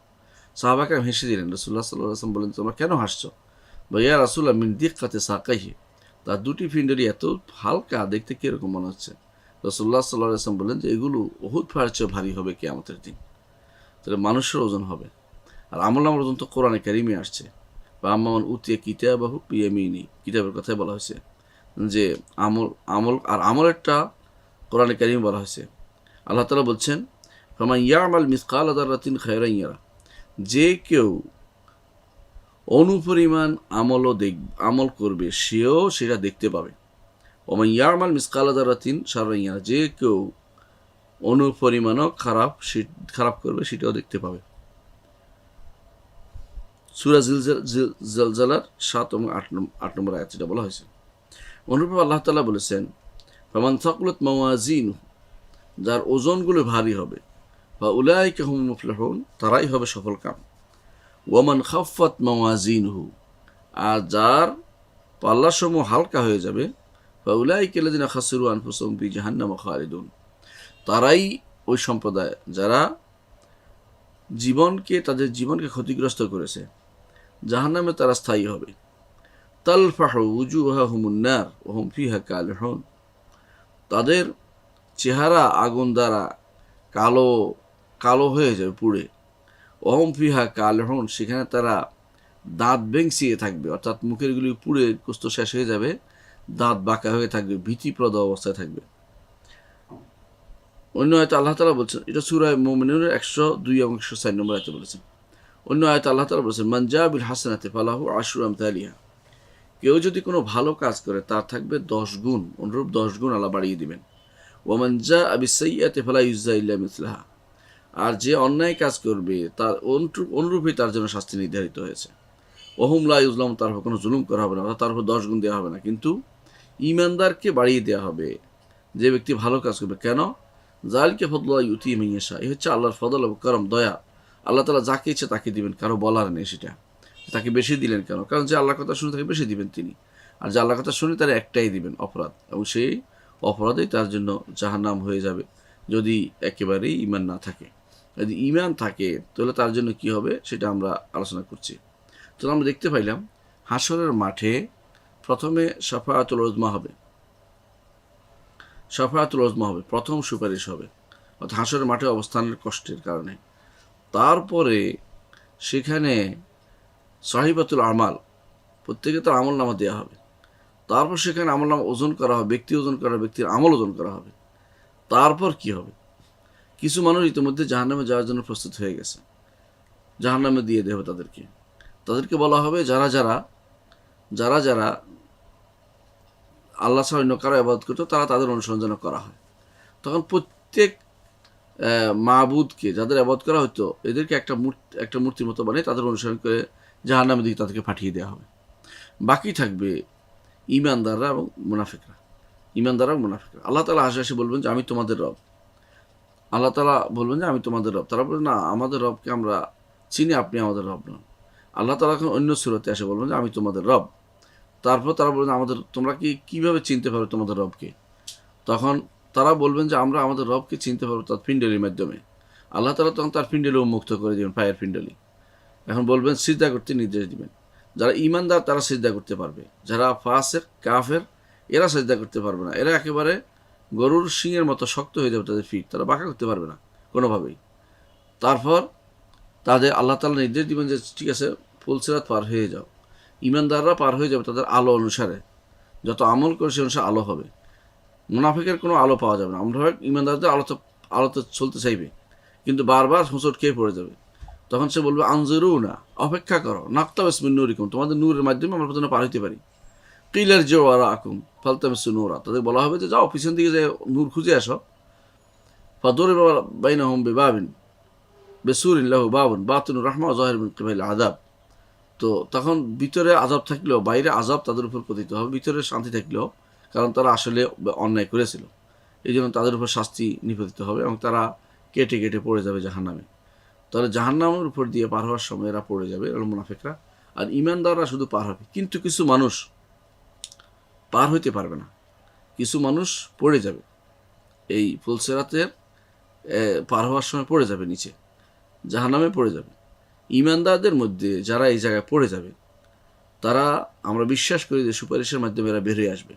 সাহাবাকে হেসে দিলেন। রাসূলুল্লাহ সাল্লাল্লাহু আলাইহি ওয়াসাল্লাম বললেন, তোমরা কেন হাসছো? বা ইয়া রাসূলুল্লাহ মিন দিক্কাতি সাকাইহি, তার দুটি ফিন্ডারি এত হালকা, দেখতে কীরকম মনে হচ্ছে। রাসূলুল্লাহ সাল্লাল্লাহু আলাইহি ওয়াসাল্লাম বললেন যে এগুলো উহুদ পাহাড়ের চেয়ে ভারী হবে কিয়ামতের দিন। তাহলে মানুষের ওজন হবে। আর আমলনামার ওজন তো কোরআনে কারিমে আসছে, বা আম্মান উতিয়া কিতাবাহু বিয়ামিনি, কিতাবের কথাই বলা হয়েছে যে আমলেরটা কোরআনে কারিমে বলা হয়েছে। আল্লাহ তাআলা বলছেন ফামান ইয়ামাল মিসকালা যাররাতিন খায়রান ইয়ারা, যে কেউ অনুপরিমাণ আমল করবে সেও সেটা দেখতে পাবে। ওমান ইয়ামাল মিসকালা যাররাতিন শাররান ইয়ারা, যে কেউ অনুপরিমাণও খারাপ করবে সেটাও দেখতে পাবে। সূরা জিলজালার 7 এবং 8 নম্বর আয়াত যেটা বলা হয়েছে। অনুরূপভাবে আল্লাহ তাআলা বলেছেন, ফামান সাকুলাত মাওয়াজিনুহু, যার ওজনগুলো ভারী হবে, বা উলাইকা হুমুল মুফলিহুন, তারাই হবে সফলকাম। ওয়ামান খাফফাত মাওয়াজিনুহু, আর যার পাল্লাসমূহ হালকা হয়ে যাবে, বা উলাইকা আল্লাযিনা খাসিরু আনফুসাহুম ফি জাহান্নাম খালিদুন, তারাই ওই সম্প্রদায় যারা তাদের জীবনকে ক্ষতিগ্রস্ত করেছে, জাহান্নামে তারা স্থায়ী হবে। তালফাহু উজুহাহুমুন নার ওয়া হুম ফিহা কালিহুন, তাদের চেহারা আগুন দ্বারা কালো কালো হয়ে যাবে পুড়ে। ওহম ফিহা কালিহুন, সেখানে তারা দাঁত বেংসিয়ে থাকবে, অর্থাৎ মুখের গুলি পুড়ে কুস্ত শেষ হয়ে যাবে, দাঁত বাঁকা হয়ে থাকবে, ভীতিপ্রদ অবস্থায় থাকবে। অন্য আয়তে আল্লাহ তাআলা বলছেন, এটা সূরা মুমিনুনের 102 এবং 104 নম্বর আয়াতে বলেছেন। অন্য আয়তে আল্লাহ তাআলা বলেছেন, মান জা বিল হাসানাতি ফালাহু আশরু আমসালিহা, কেউ যদি কোনো ভালো কাজ করে তার থাকবে 10 গুণ, অনুরূপ 10 গুণ আল্লাহ বাড়িয়ে দিবেন। ওয়ামান জা বিস সাইয়্যাতি ফালা ইউজা ইল্লা মিসলাহা, আর যে অন্যায় কাজ করবে তার অনুরূপই তার জন্য শাস্তি নির্ধারিত হয়েছে। ওহুম লা ইউজলাম, তার উপর কোনো জুলুম করা হবে না, অর্থাৎ তার উপর 10 গুণ দেওয়া হবে না, কিন্তু ঈমানদারকে বাড়িয়ে দেওয়া হবে যে ব্যক্তি ভালো কাজ করবে। কেন? যালিকা ফাদলুল্লাহি ইউতিহি মান ইয়াশা, এই হচ্ছে আল্লাহর ফজল এবং করম, দয়া। আল্লাহ তাআলা যাকে ইচ্ছে তাকে দিবেন, কারো বলার নেই সেটা। তাকে বেশি দিলেন কেন? কারণ যে আল্লাহর কথা শুনে তাকে বেশি দিবেন তিনি, আর যে আল্লাহর কথা শুনে তার একটাই দিবেন, অপরাধ, এবং সেই অপরাধেই তার জন্য জাহান্নাম হয়ে যাবে যদি একেবারেই ঈমান না থাকে। যদি ঈমান থাকে তাহলে তার জন্য কি হবে সেটা আমরা আলোচনা করছি। তো আমরা দেখতে পাইলাম হাশরের মাঠে প্রথমে শাফাআতুল উযমা হবে, প্রথম সুপারিশ হবে, অর্থাৎ হাশরের মাঠে অবস্থানের কষ্টের কারণে। তারপরে সেখানে সাহিবাতুল আমাল, প্রত্যেকে তার আমল নামা দেওয়া হবে। তারপর সেখানে আমল নামা ওজন করা হবে, ব্যক্তি ওজন করা হবে, ব্যক্তির আমল ওজন করা হবে। তারপর কি হবে? কিছু মানুষ ইতিমধ্যে জাহান্নামে যাওয়ার জন্য প্রস্তুত হয়ে গেছে, জাহান্নামে দিয়ে দেবে তাদেরকে বলা হবে যারা যারা আল্লাহ ছাড়া অন্য কারো ইবাদত করতো তারা তাদের অনুসরণ যেন করা হয়। তখন প্রত্যেক মাবুদকে যাদের ইবাদত করা হতো এদেরকে একটা মূর্তির মতো বানিয়ে তাদের অনুসরণ করে জাহান্নামের দিকে তাদেরকে পাঠিয়ে দেওয়া হবে। বাকি থাকবে ঈমানদাররা এবং মুনাফিকরা। আল্লাহ তাআলা আসে বলবেন যে আমি তোমাদের রব। তারা বলবেন না, আমাদের রবকে আমরা চিনি, আপনি আমাদের রব নন। আল্লাহ তাআলা এখন অন্য সূরাতে এসে বলবেন যে আমি তোমাদের রব। তারপর তারা বলবেন তোমরা কিভাবে চিনতে পারবে তোমাদের রবকে? তখন তারা বলবেন যে আমরা আমাদের রবকে চিনতে পারবো তার পিণ্ডলির মাধ্যমে। আল্লাহ তাআলা তখন তার পিণ্ডলি উন্মুক্ত করে দেবেন, পায়ের পিণ্ডলি। এখন বলবেন সিজদা করতে নির্দেশ দিবেন। যারা ঈমানদার তারা সিজদা করতে পারবে, যারা ফাসিক কাফের এরা সিজদা করতে পারবে না। এরা একেবারে গরুর শিংয়ের মতো শক্ত হয়ে যাবে তাদের ফিট, তারা বাঁকা করতে পারবে না কোনোভাবেই। তারপর তাদের আল্লাহ তাআলা নির্দেশ দিবেন যে ঠিক আছে, ফুলসিরাত পার হয়ে যাও। ঈমানদাররা পার হয়ে যাবে তাদের আলো অনুসারে, যত আমল করে সে অনুসারে আলো হবে। মুনাফিকের কোনো আলো পাওয়া যাবে না। আমরা ঈমানদারদের আলোতে চলতে চাইবে, কিন্তু বারবার হোঁচট খেয়ে পড়ে যাবে। তখন সে বলবে আনজিরুনা, অপেক্ষা করো, নাকতাবিস মিন নূরিকুম, তোমাদের নূরের মাধ্যমে আমরা পর্যন্ত পার হইতে পারি। কিলার জিউ ওয়ারাকুম ফালতামিসু নূরা, তাদের বলা হবে যে যাও পিছন দিকে যে নূর খুঁজে আসো। ফাদুরিবা বাইনাহুম বিবাবিন বিসুরিন লাহু বাবুন বাতিনুর রাহমা ওয়া যাহিরুন মিন কিবালিল আযাব। তো তখন ভিতরে আযাব থাকলেও বাইরে আযাব তাদের উপর পতিত হবে, ভিতরে শান্তি থাকলেও, কারণ তারা আসলে অন্যায় করেছিল, এই জন্য তাদের উপর শাস্তি নিপতিত হবে এবং তারা কেটে কেটে পড়ে যাবে জাহান্নামে। তাহলে জাহান্নামের উপর দিয়ে পার হওয়ার সময় এরা পড়ে যাবে, এরা মুনাফিকরা। আর ঈমানদাররা শুধু পার হবে, কিন্তু কিছু মানুষ পার হইতে পারবে না, কিছু মানুষ পড়ে যাবে, এই ফুলসিরাতের পার হওয়ার সময় পড়ে যাবে, নিচে জাহান্নামে পড়ে যাবে। ঈমানদারদের মধ্যে যারা এই জায়গায় পড়ে যাবে তারা আমরা বিশ্বাস করি যে সুপারিশের মাধ্যমে এরা বের হয়ে আসবে।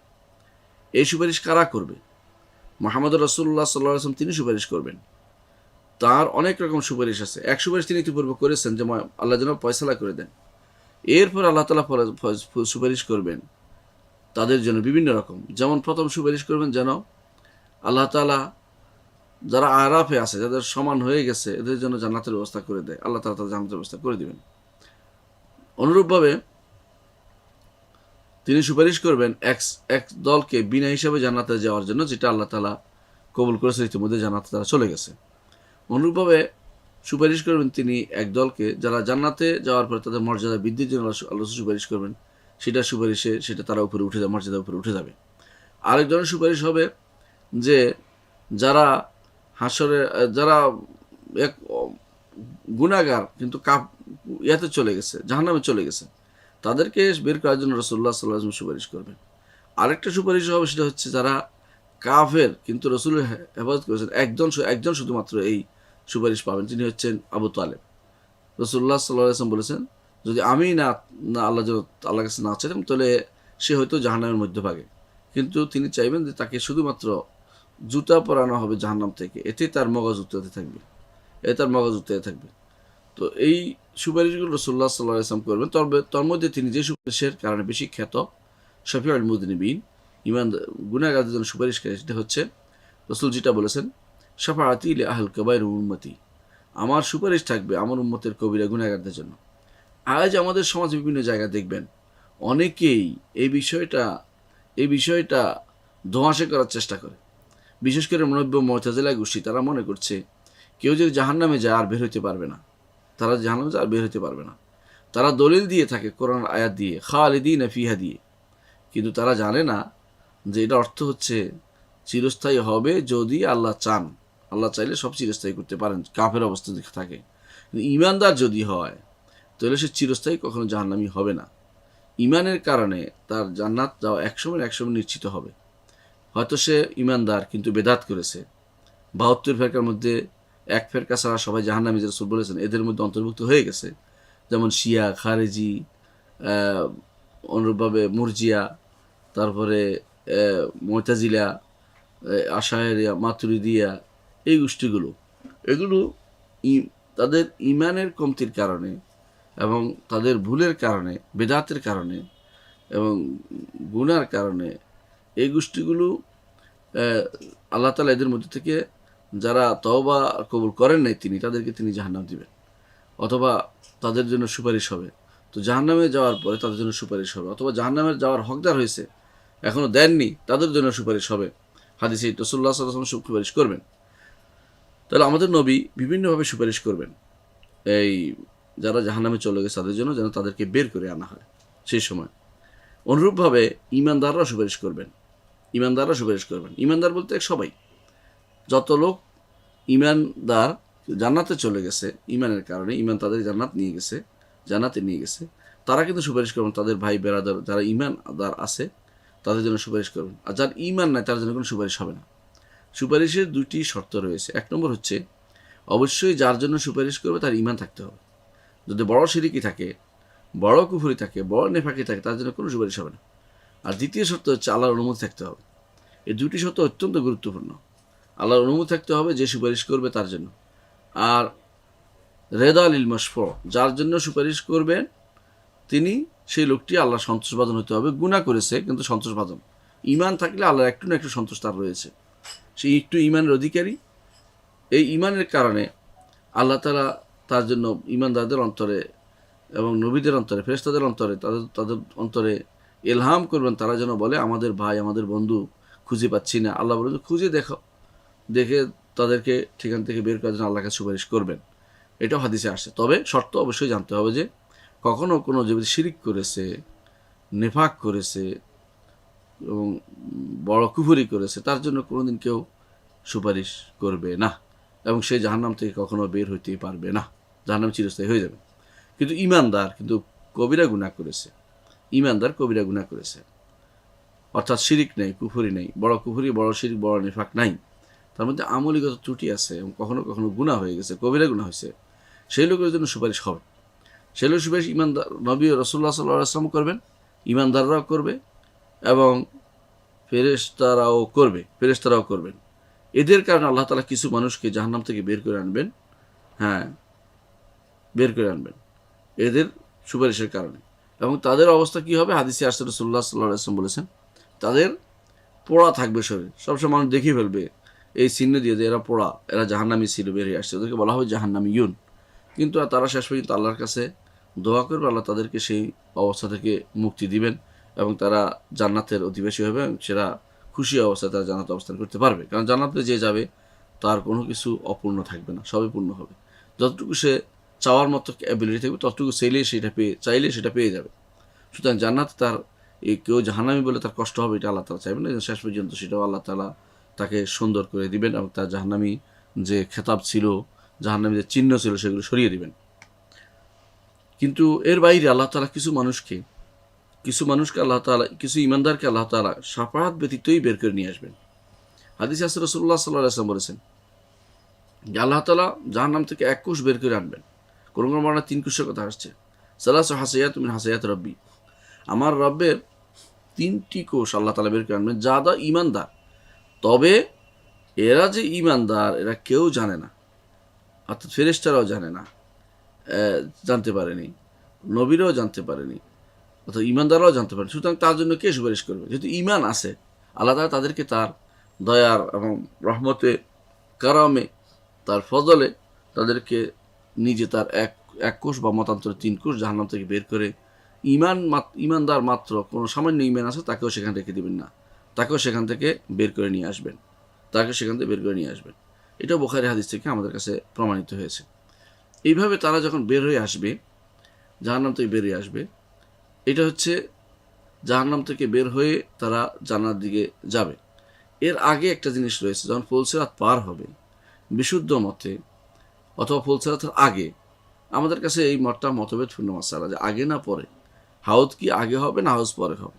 এই সুপারিশ কারা করবে? মুহাম্মদ রাসূলুল্লাহ সাল্লাল্লাহু আলাইহি ওয়াসাল্লাম তিনি সুপারিশ করবেন। তার অনেক রকম সুপারিশ আছে। এক সুপারিশ তিনি ইতিপূর্বে করেছেন যে আল্লাহ যেন ফয়সালা করে দেন। এরপর আল্লাহ তাআলা সুপারিশ করবেন তাদের জন্য বিভিন্ন রকম। যেমন প্রথম সুপারিশ করবেন যেন আল্লাহ তাআলা যারা আরাফে আছে, যাদের সমান হয়ে গেছে, এদের জন্য জান্নাতের ব্যবস্থা করে দেয়, আল্লাহ তাআলা তাদের জান্নাতের ব্যবস্থা করে দিবেন। অনুরূপভাবে তিনি সুপারিশ করবেন এক দলকে বিনা হিসাবে জান্নাতে যাওয়ার জন্য, যেটা আল্লাহ তাআলা কবুল করেছে, ইতিমধ্যে জান্নাতে তারা চলে গেছে। অনুরূপভাবে সুপারিশ করবেন তিনি এক দলকে, যারা জান্নাতে যাওয়ার পরে তাদের মর্যাদা বৃদ্ধির জন্য আল্লাহ সুপারিশ করবেন, সেটা তারা উপরে উঠে যাবে, মর্যাদা উপরে উঠে যাবে। আরেক ধরনের সুপারিশ হবে যে যারা যারা এক গুনাহগার কিন্তু ইয়াতে চলে গেছে, জাহান্নামে চলে গেছে, তাদেরকে বের করার জন্য রাসূলুল্লাহ সাল্লাল্লাহু আলাইহি ওয়াসাল্লাম সুপারিশ করবেন। আরেকটা সুপারিশ হবে, সেটা হচ্ছে যারা কাফের কিন্তু রাসূলের হেফাজত করেছেন, একজন শুধুমাত্র এই সুপারিশ পাবেন, তিনি হচ্ছেন আবু তালেব। রাসূলুল্লাহ সাল্লাল্লাহু আলাইহি ওয়াসাল্লাম বলেছেন, যদি আমি না আল্লাহর কাছে না চাইতাম তাহলে সে হয়তো জাহান্নামের মধ্যভাগে, কিন্তু তিনি চাইবেন যে তাকে শুধুমাত্র জুতা পরানো হবে জাহান্নাম থেকে, এতে তার মগজ উত্তরে থাকবে। তো এই সুপারিশগুলো রাসূলুল্লাহ সাল্লাল্লাহু আলাইহি ওয়াসাল্লাম করবেন। তবে তার মধ্যে তিনি যে সুপারিশের কারণে বেশি খ্যাত, শফিউল মুযনিবিন, গুনাহগারদের জন্য সুপারিশকারী, সেটা হচ্ছে রাসূল যেটা বলেছেন, শাফাআতি লি আহল কাবাইর উম্মতি, আমার সুপারিশ থাকবে আমার উম্মতের কবিরা গুনাহগারদের জন্য। আজ আমাদের সমাজে বিভিন্ন জায়গায় দেখবেন অনেকেই এই বিষয়টা ধোঁয়াশা করার চেষ্টা করে। বিশেষ করে নব্য মুতাজিলা গোষ্ঠী, তারা মনে করছে কেউ যদি জাহান্নামে যায় আর বের হইতে পারবে না, তারা দলিল দিয়ে থাকে কোরআন আয়াত দিয়ে, খালিদিনা ফিহা দিয়ে, কিন্তু তারা জানে না যে এটা অর্থ হচ্ছে চিরস্থায়ী হবে যদি আল্লাহ চান। আল্লাহ চাইলে সব চিরস্থায়ী করতে পারেন কাফের অবস্থা থাকে, কিন্তু ইমানদার যদি হয় তাহলে সে চিরস্থায়ী কখনো জাহান্নামী হবে না। ইমানের কারণে তার জান্নাত যাওয়া একসময় নিশ্চিত হবে। হয়তো সে ইমানদার কিন্তু বেদাত করেছে, 72 ফেরকার মধ্যে এক ফেরকা ছাড়া সবাই জাহান্নামী, যে রাসূল বলেছেন, এদের মধ্যে অন্তর্ভুক্ত হয়ে গেছে, যেমন শিয়া, খারেজি, অনুরূপভাবে মুরজিয়া, তারপরে মুতাজিলা, আশায়েরিয়া, মাতুরিদিয়া, এই গোষ্ঠীগুলো, এগুলো তাদের ইমানের কমতির কারণে এবং তাদের ভুলের কারণে, বেদাতের কারণে এবং গুনার কারণে এই গোষ্ঠীগুলো আল্লাহ তাআলা এদের মধ্যে থেকে যারা তওবা কবুল করেন নাই তাদেরকে তিনি জাহান্নাম দিবেন, অথবা তাদের জন্য সুপারিশ হবে। তো জাহান্নামে যাওয়ার পরে তাদের জন্য সুপারিশ হবে, অথবা জাহান্নামে যাওয়ার হকদার হয়েছে এখনও দেননি, তাদের জন্য সুপারিশ হবে। হাদিসে রাসূলুল্লাহ সাল্লাল্লাহু আলাইহি ওয়াসাল্লাম সুপারিশ করবেন। তাহলে আমাদের নবী বিভিন্নভাবে সুপারিশ করবেন এই যারা জাহান্নামে চলে গেছে তাদের জন্য, যেন তাদেরকে বের করে আনা হয় সেই সময়। অনুরূপভাবে ইমানদাররা সুপারিশ করবেন। ইমানদার বলতে সবাই, যত লোক ইমানদার জান্নাতে চলে গেছে ইমানের কারণে, ইমান তাদের জান্নাতে নিয়ে গেছে, তারা কিন্তু সুপারিশ করবেন। তাদের ভাই বেরাদার যারা ইমানদার আছে তাদের জন্য সুপারিশ করবেন। আর যার ইমান নাই তার জন্য কোনো সুপারিশ হবে না। সুপারিশের 2টি শর্ত রয়েছে। 1 নম্বর হচ্ছে, অবশ্যই যার জন্য সুপারিশ করবে তার ইমান থাকতে হবে। যদি বড় শিরকি থাকে, বড় কুফরি থাকে, বড় নেফাকি থাকে, তার জন্য কোনো সুপারিশ হবে না। আর দ্বিতীয় শর্ত হচ্ছে আল্লাহর অনুমতি থাকতে হবে। এই 2টি শর্ত অত্যন্ত গুরুত্বপূর্ণ। আল্লাহর অনুমতি থাকতে হবে যে সুপারিশ করবে তার জন্য। আর রেদা লিল মাশফু, যার জন্য সুপারিশ করবেন তিনি, সেই লোকটি আল্লাহর সন্তোষভাজন হতে হবে। গুনাহ করেছে কিন্তু সন্তোষভাজন, ইমান থাকলে আল্লাহর একটু না একটু সন্তোষ তার রয়েছে, সেই একটু ইমানের অধিকারী। এই ইমানের কারণে আল্লাহ তাআলা তার জন্য ইমানদারদের অন্তরে এবং নবীদের অন্তরে, ফেরেশতাদের অন্তরে, তাদের অন্তরে ইলহাম করবেন, তারা যেন বলে আমাদের ভাই, আমাদের বন্ধু খুঁজে পাচ্ছি না। আল্লাহ বলে খুঁজে দেখে তাদেরকে সেখান থেকে বের করার জন্য আল্লাহর কাছে সুপারিশ করবেন। এটাও হাদিসে আসছে। তবে শর্ত অবশ্যই জানতে হবে যে কখনো কোনো যে শিরিক করেছে, নেফাক করেছে এবং বড় কুফরি করেছে, তার জন্য কোনোদিন কেউ সুপারিশ করবে না এবং সে জাহান্নাম থেকে কখনো বের হইতেই পারবে না, জাহান্নাম চিরস্থায়ী হয়ে যাবে। কিন্তু ইমানদার কিন্তু কবিরা গুনাহ করেছে, অর্থাৎ শিরিক নেই, কুফরি নেই, বড় কুফরি, বড় শিরিক, বড় নেফাক নাই, তার মধ্যে আমলিগত ত্রুটি আছে এবং কখনো কখনো গুনাহ হয়ে গেছে, কবিরা গুনাহ হয়েছে, সেই লোকের জন্য সুপারিশ হবে। সেই লোকের সুপারিশ ইমানদার নবী রাসূলুল্লাহ সাল্লাল্লাহু আলাইহি ওয়াসাল্লাম করবেন, ইমানদাররাও করবে এবং ফেরেশতারাও করবেন। এদের কারণে আল্লাহ তাআলা কিছু মানুষকে জাহান্নাম থেকে বের করে আনবেন, এদের সুপারিশের কারণে। এবং তাদের অবস্থা কি হবে? হাদিসে আসছে, রাসূলুল্লাহ সাল্লাল্লাহু আলাইহি ওয়াসাল্লাম বলেছেন, তাদের পোড়া থাকবে শরীর, সবসময় মানুষ দেখে ফেলবে এই চিহ্ন দিয়ে যে এরা পোড়া, এরা জাহান্নামী ছিল, বেরিয়ে আসছে, ওদেরকে বলা হবে জাহান্নামীয়ুন। কিন্তু তারা শেষ পর্যন্ত আল্লাহর কাছে দোয়া করবে, আল্লাহ তাদেরকে সেই অবস্থা থেকে মুক্তি দিবেন এবং তারা জান্নাতের অধিবাসী হবে এবং সেরা খুশি অবস্থায় তারা জান্নাতে অবস্থান করতে পারবে। কারণ জান্নাতে যে যাবে তার কোনো কিছু অপূর্ণ থাকবে না, সবই পূর্ণ হবে। যতটুকু সে চাওয়ার মতো অ্যাবিলিটি থাকবে ততটুকু চাইলে সেটা পেয়ে যাবে। সুতরাং জান্নাতে তার কেউ জাহান্নামী বলে তার কষ্ট হবে এটা আল্লাহ তাআলা চাইবেন না। শেষ পর্যন্ত সেটাও আল্লাহ তাআলা তাকে সুন্দর করে দিবেন এবং তার জাহান্নামী যে খেতাব ছিল, জাহান্নামী যে চিহ্ন ছিল সেগুলো সরিয়ে দিবেন। কিন্তু এর বাইরে আল্লাহ তাআলা কিছু মানুষকে আল্লাহ তাআলা, কিছু ইমানদারকে আল্লাহ তাআলা শাফাআত ব্যতীতই বের করে নিয়ে আসবেন। হাদিসে আছে রাসূলুল্লাহ সাল্লাল্লাহু আলাইহি ওয়াসাল্লাম বলেছেন যে আল্লাহ তাআলা জাহান্নাম থেকে এক কোষ বের করে আনবেন। কোন কোন বর্ণনায় 3 কোষের কথা আসছে। সালাসু হাসায়াত মিন হাসায়াত রাব্বি, আমার রব্বের 3টি কোষ আল্লাহ তাআলা বের করে আনবেন যারা ঈমানদার। তবে এরা যে ঈমানদার এরা কেউ জানে না, অর্থাৎ ফেরেশতারাও জানে না, জানতে পারেনি, নবীরাও জানতে পারেনি, অর্থাৎ ঈমানদাররাও জানতে পারেনি। সুতরাং তার জন্য কে সুপারিশ করবে? যেহেতু ঈমান আছে, আল্লাহ তাআলা তাদেরকে তার দয়ার এবং রহমতে, কারামে, তার ফজলে তাদেরকে নিজে তার এক কোষ বা মতান্তরে 3 কোষ জাহান্নাম থেকে বের করে ঈমানদার মাত্র কোনো সামান্য ঈমান আছে তাকেও সেখান থেকে দিবেন না, তাকেও সেখান থেকে বের করে নিয়ে আসবেন, এটাও বুখারী হাদিস থেকে আমাদের কাছে প্রমাণিত হয়েছে। এইভাবে তারা যখন বের হয়ে আসবে, জাহান্নাম থেকে বের হয়ে আসবে, এটা হচ্ছে জাহান্নাম থেকে বের হয়ে তারা জান্নাতের দিকে যাবে। এর আগে একটা জিনিস রয়েছে, যখন ফুলসিরাত পার হবে বিশুদ্ধ মতে অথবা ফুলসিরাতের আগে, আমাদের কাছে এই মতভেদপূর্ণ মাসালা যে আগে না পরে, হাউদ কি আগে হবে না হাউজ পরে হবে।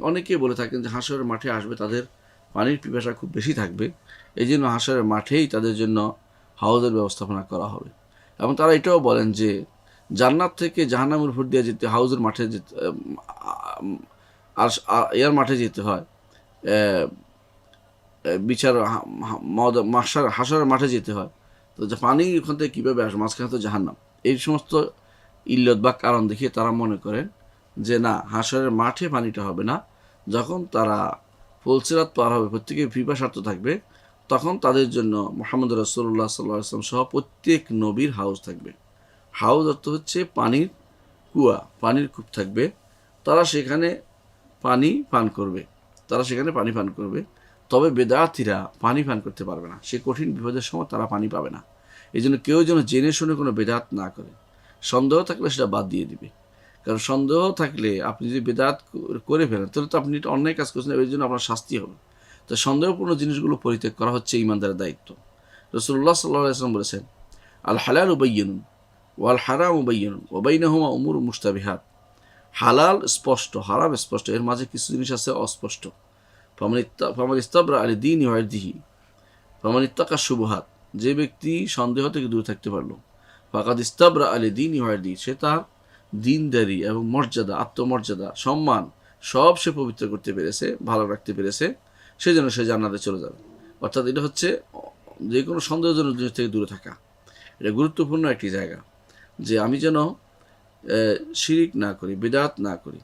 অনেকেই বলে থাকেন যে হাশরের মাঠে আসবে, তাদের পানির পিপাসা খুব বেশি থাকবে, এই জন্য হাশরের মাঠেই তাদের জন্য হাউজের ব্যবস্থাপনা করা হবে। এবং তারা এটাও বলেন যে জান্নাত থেকে জাহান্নামের উপর দিয়ে যেতে হাউজের মাঠে যেতে, আর মাঠে যেতে হয়, বিচার হাশরের মাঠে যেতে হয়। তো যে পানি ওখান থেকে কীভাবে আসবে, মাঝখানে তো জাহান্নাম। এই সমস্ত ইল্লত বা কারণ দেখিয়ে তারা মনে করেন যে না, হাশরের মাঠে পানিটা হবে না, যখন তারা ফুলসিরাত পার হবে, প্রত্যেকে পিপাসার্থ থাকবে, তখন তাদের জন্য মুহাম্মদ রাসূলুল্লাহ সাল্লাল্লাহু আলাইহি ওয়াসাল্লাম সহ প্রত্যেক নবীর হাউজ থাকবে। হাউজ অর্থ হচ্ছে পানির কুয়া, পানির কূপ থাকবে, তারা সেখানে পানি পান করবে। তবে বেদাতীরা পানি পান করতে পারবে না, সে কঠিন বিপদের সময় তারা পানি পাবে না। এই জন্য কেউ যেন জেনে শুনে কোনো বেদাত না করে, সন্দেহ থাকলে সেটা বাদ দিয়ে দিবে। কারণ সন্দেহ থাকলে আপনি যদি বেদাত করে ফেলেন তাহলে তো আপনি এটা অন্যায় কাজ করছেন, এর জন্য আপনার শাস্তি হবে। তো সন্দেহপূর্ণ জিনিসগুলো পরিত্যাগ করা হচ্ছে ঈমানদারের দায়িত্ব। রাসূলুল্লাহ সাল্লাল্লাহু আলাইহি ওয়াসাল্লাম বলেছেন, আল হালালু বায়্যিনুন ওয়াল হারামু বায়্যিনুন ওয়া বাইনাহুমা উমুরুন মুশতাবিহাত, হালাল স্পষ্ট, হারাম স্পষ্ট, এর মাঝে কিছু জিনিস আছে অস্পষ্ট। ফামান ইস্তাবরা আলি দীনি ওয়া ইরদিহি ফামান ইত্তাকা শুবহাত, যে ব্যক্তি সন্দেহ থেকে দূরে থাকতে পারলো, ফাকাদ ইস্তাবরা আলি দীনি ওয়া ইরদিহি, সে তার দিনদারি এবং মর্যাদা, আত্মমর্যাদা, সম্মান সব সে পবিত্র করতে পেরেছে, ভালো রাখতে পেরেছে, সেজন্য সে জান্নাতে চলে যাবে। অর্থাৎ এটা হচ্ছে যে কোনো সন্দেহজনক জিনিস থেকে দূরে থাকা। এটা গুরুত্বপূর্ণ একটি জায়গা যে আমি যেন শিরিক না করি, বিদআত না করি,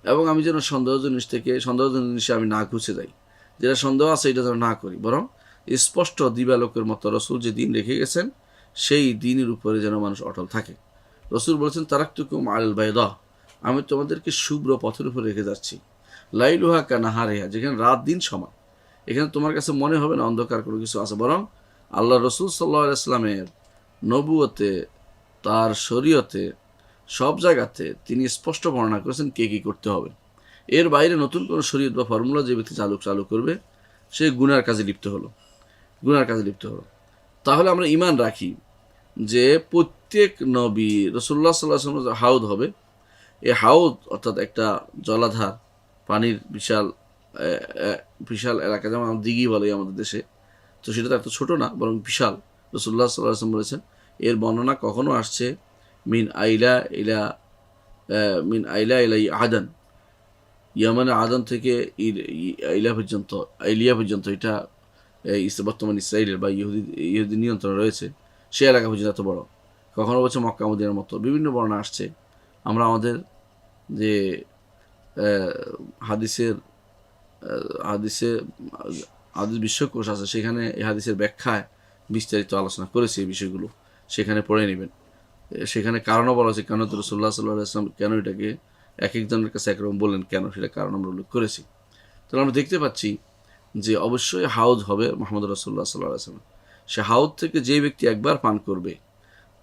এবং আমি যেন সন্দেহজনক জিনিসে আমি না ঘুষে যাই। যেটা সন্দেহ আছে এটা যেন না করি, বরং স্পষ্ট দিবালোকের মতো রসুল যে দিন রেখে গেছেন সেই দিনের উপরে যেন মানুষ অটল থাকে। রসুল বলেছেন, তারাকতুকুম আলাল বাইদা, আমি তোমাদেরকে শুভ্র পথের উপরে রেখে যাচ্ছি, লাইলুহা কানাহারিহা, যেখানে রাত দিন সমান। এখানে তোমার কাছে মনে হবে না অন্ধকার কোনো কিছু আছে, বরং আল্লাহ রসুল সাল্লাল্লাহু আলাইহি ওয়াসাল্লামের নবুয়তে, তার শরীয়তে, সব জায়গাতে তিনি স্পষ্ট বর্ণনা করেছেন কে কী করতে হবে। এর বাইরে নতুন কোনো শরীয়ত বা ফর্মুলা যে ব্যক্তি চালু করবে সে গুনার কাজে লিপ্ত হলো। তাহলে আমরা ঈমান রাখি যে প্রত্যেক নবী রাসূলুল্লাহ সাল্লাল্লাহু আলাইহি ওয়াসাল্লাম হাউদ হবে। এই হাউদ অর্থাৎ একটা জলাধার, পানির বিশাল এলাকা, যেমন দিঘি বলে আমাদের দেশে, তো সেটা তো এত ছোটো না, বরং বিশাল। রাসূলুল্লাহ সাল্লাল্লাহু আলাইহি ওয়াসাল্লাম বলেছেন, এর বর্ণনা কখনো আসছে মিন আইলা ইলা আদান, ইয়ামানের আদান থেকে আইলিয়া পর্যন্ত, এটা বর্তমান ইসরায়েলের বা ইহুদি নিয়ন্ত্রণ রয়েছে, সে এলাকা পর্যন্ত এত বড়। কখনো বলছে মক্কা মদিনার মতো, বিভিন্ন বর্ণনা আসছে। আমরা আমাদের যে হাদিস বিশ্বকোষ আছে সেখানে এই হাদিসের ব্যাখ্যায় বিস্তারিত আলোচনা করেছে এই বিষয়গুলো, সেখানে পড়ে নেবেন। সেখানে কারণও বলা হয়েছে কেন রাসূলুল্লাহ সাল্লাল্লাহু আলাইহি ওয়াসাল্লাম কেন এটাকে এক একজনের কাছে একরকম বললেন, কেন সেটা কারণ আমরা উল্লেখ করেছি। তো তাহলে আমরা দেখতে পাচ্ছি যে অবশ্যই হাউজ হবে মুহাম্মদ রাসূলুল্লাহ সাল্লাল্লাহু আলাইহি ওয়াসাল্লাম। সে হাউজ থেকে যে ব্যক্তি একবার পান করবে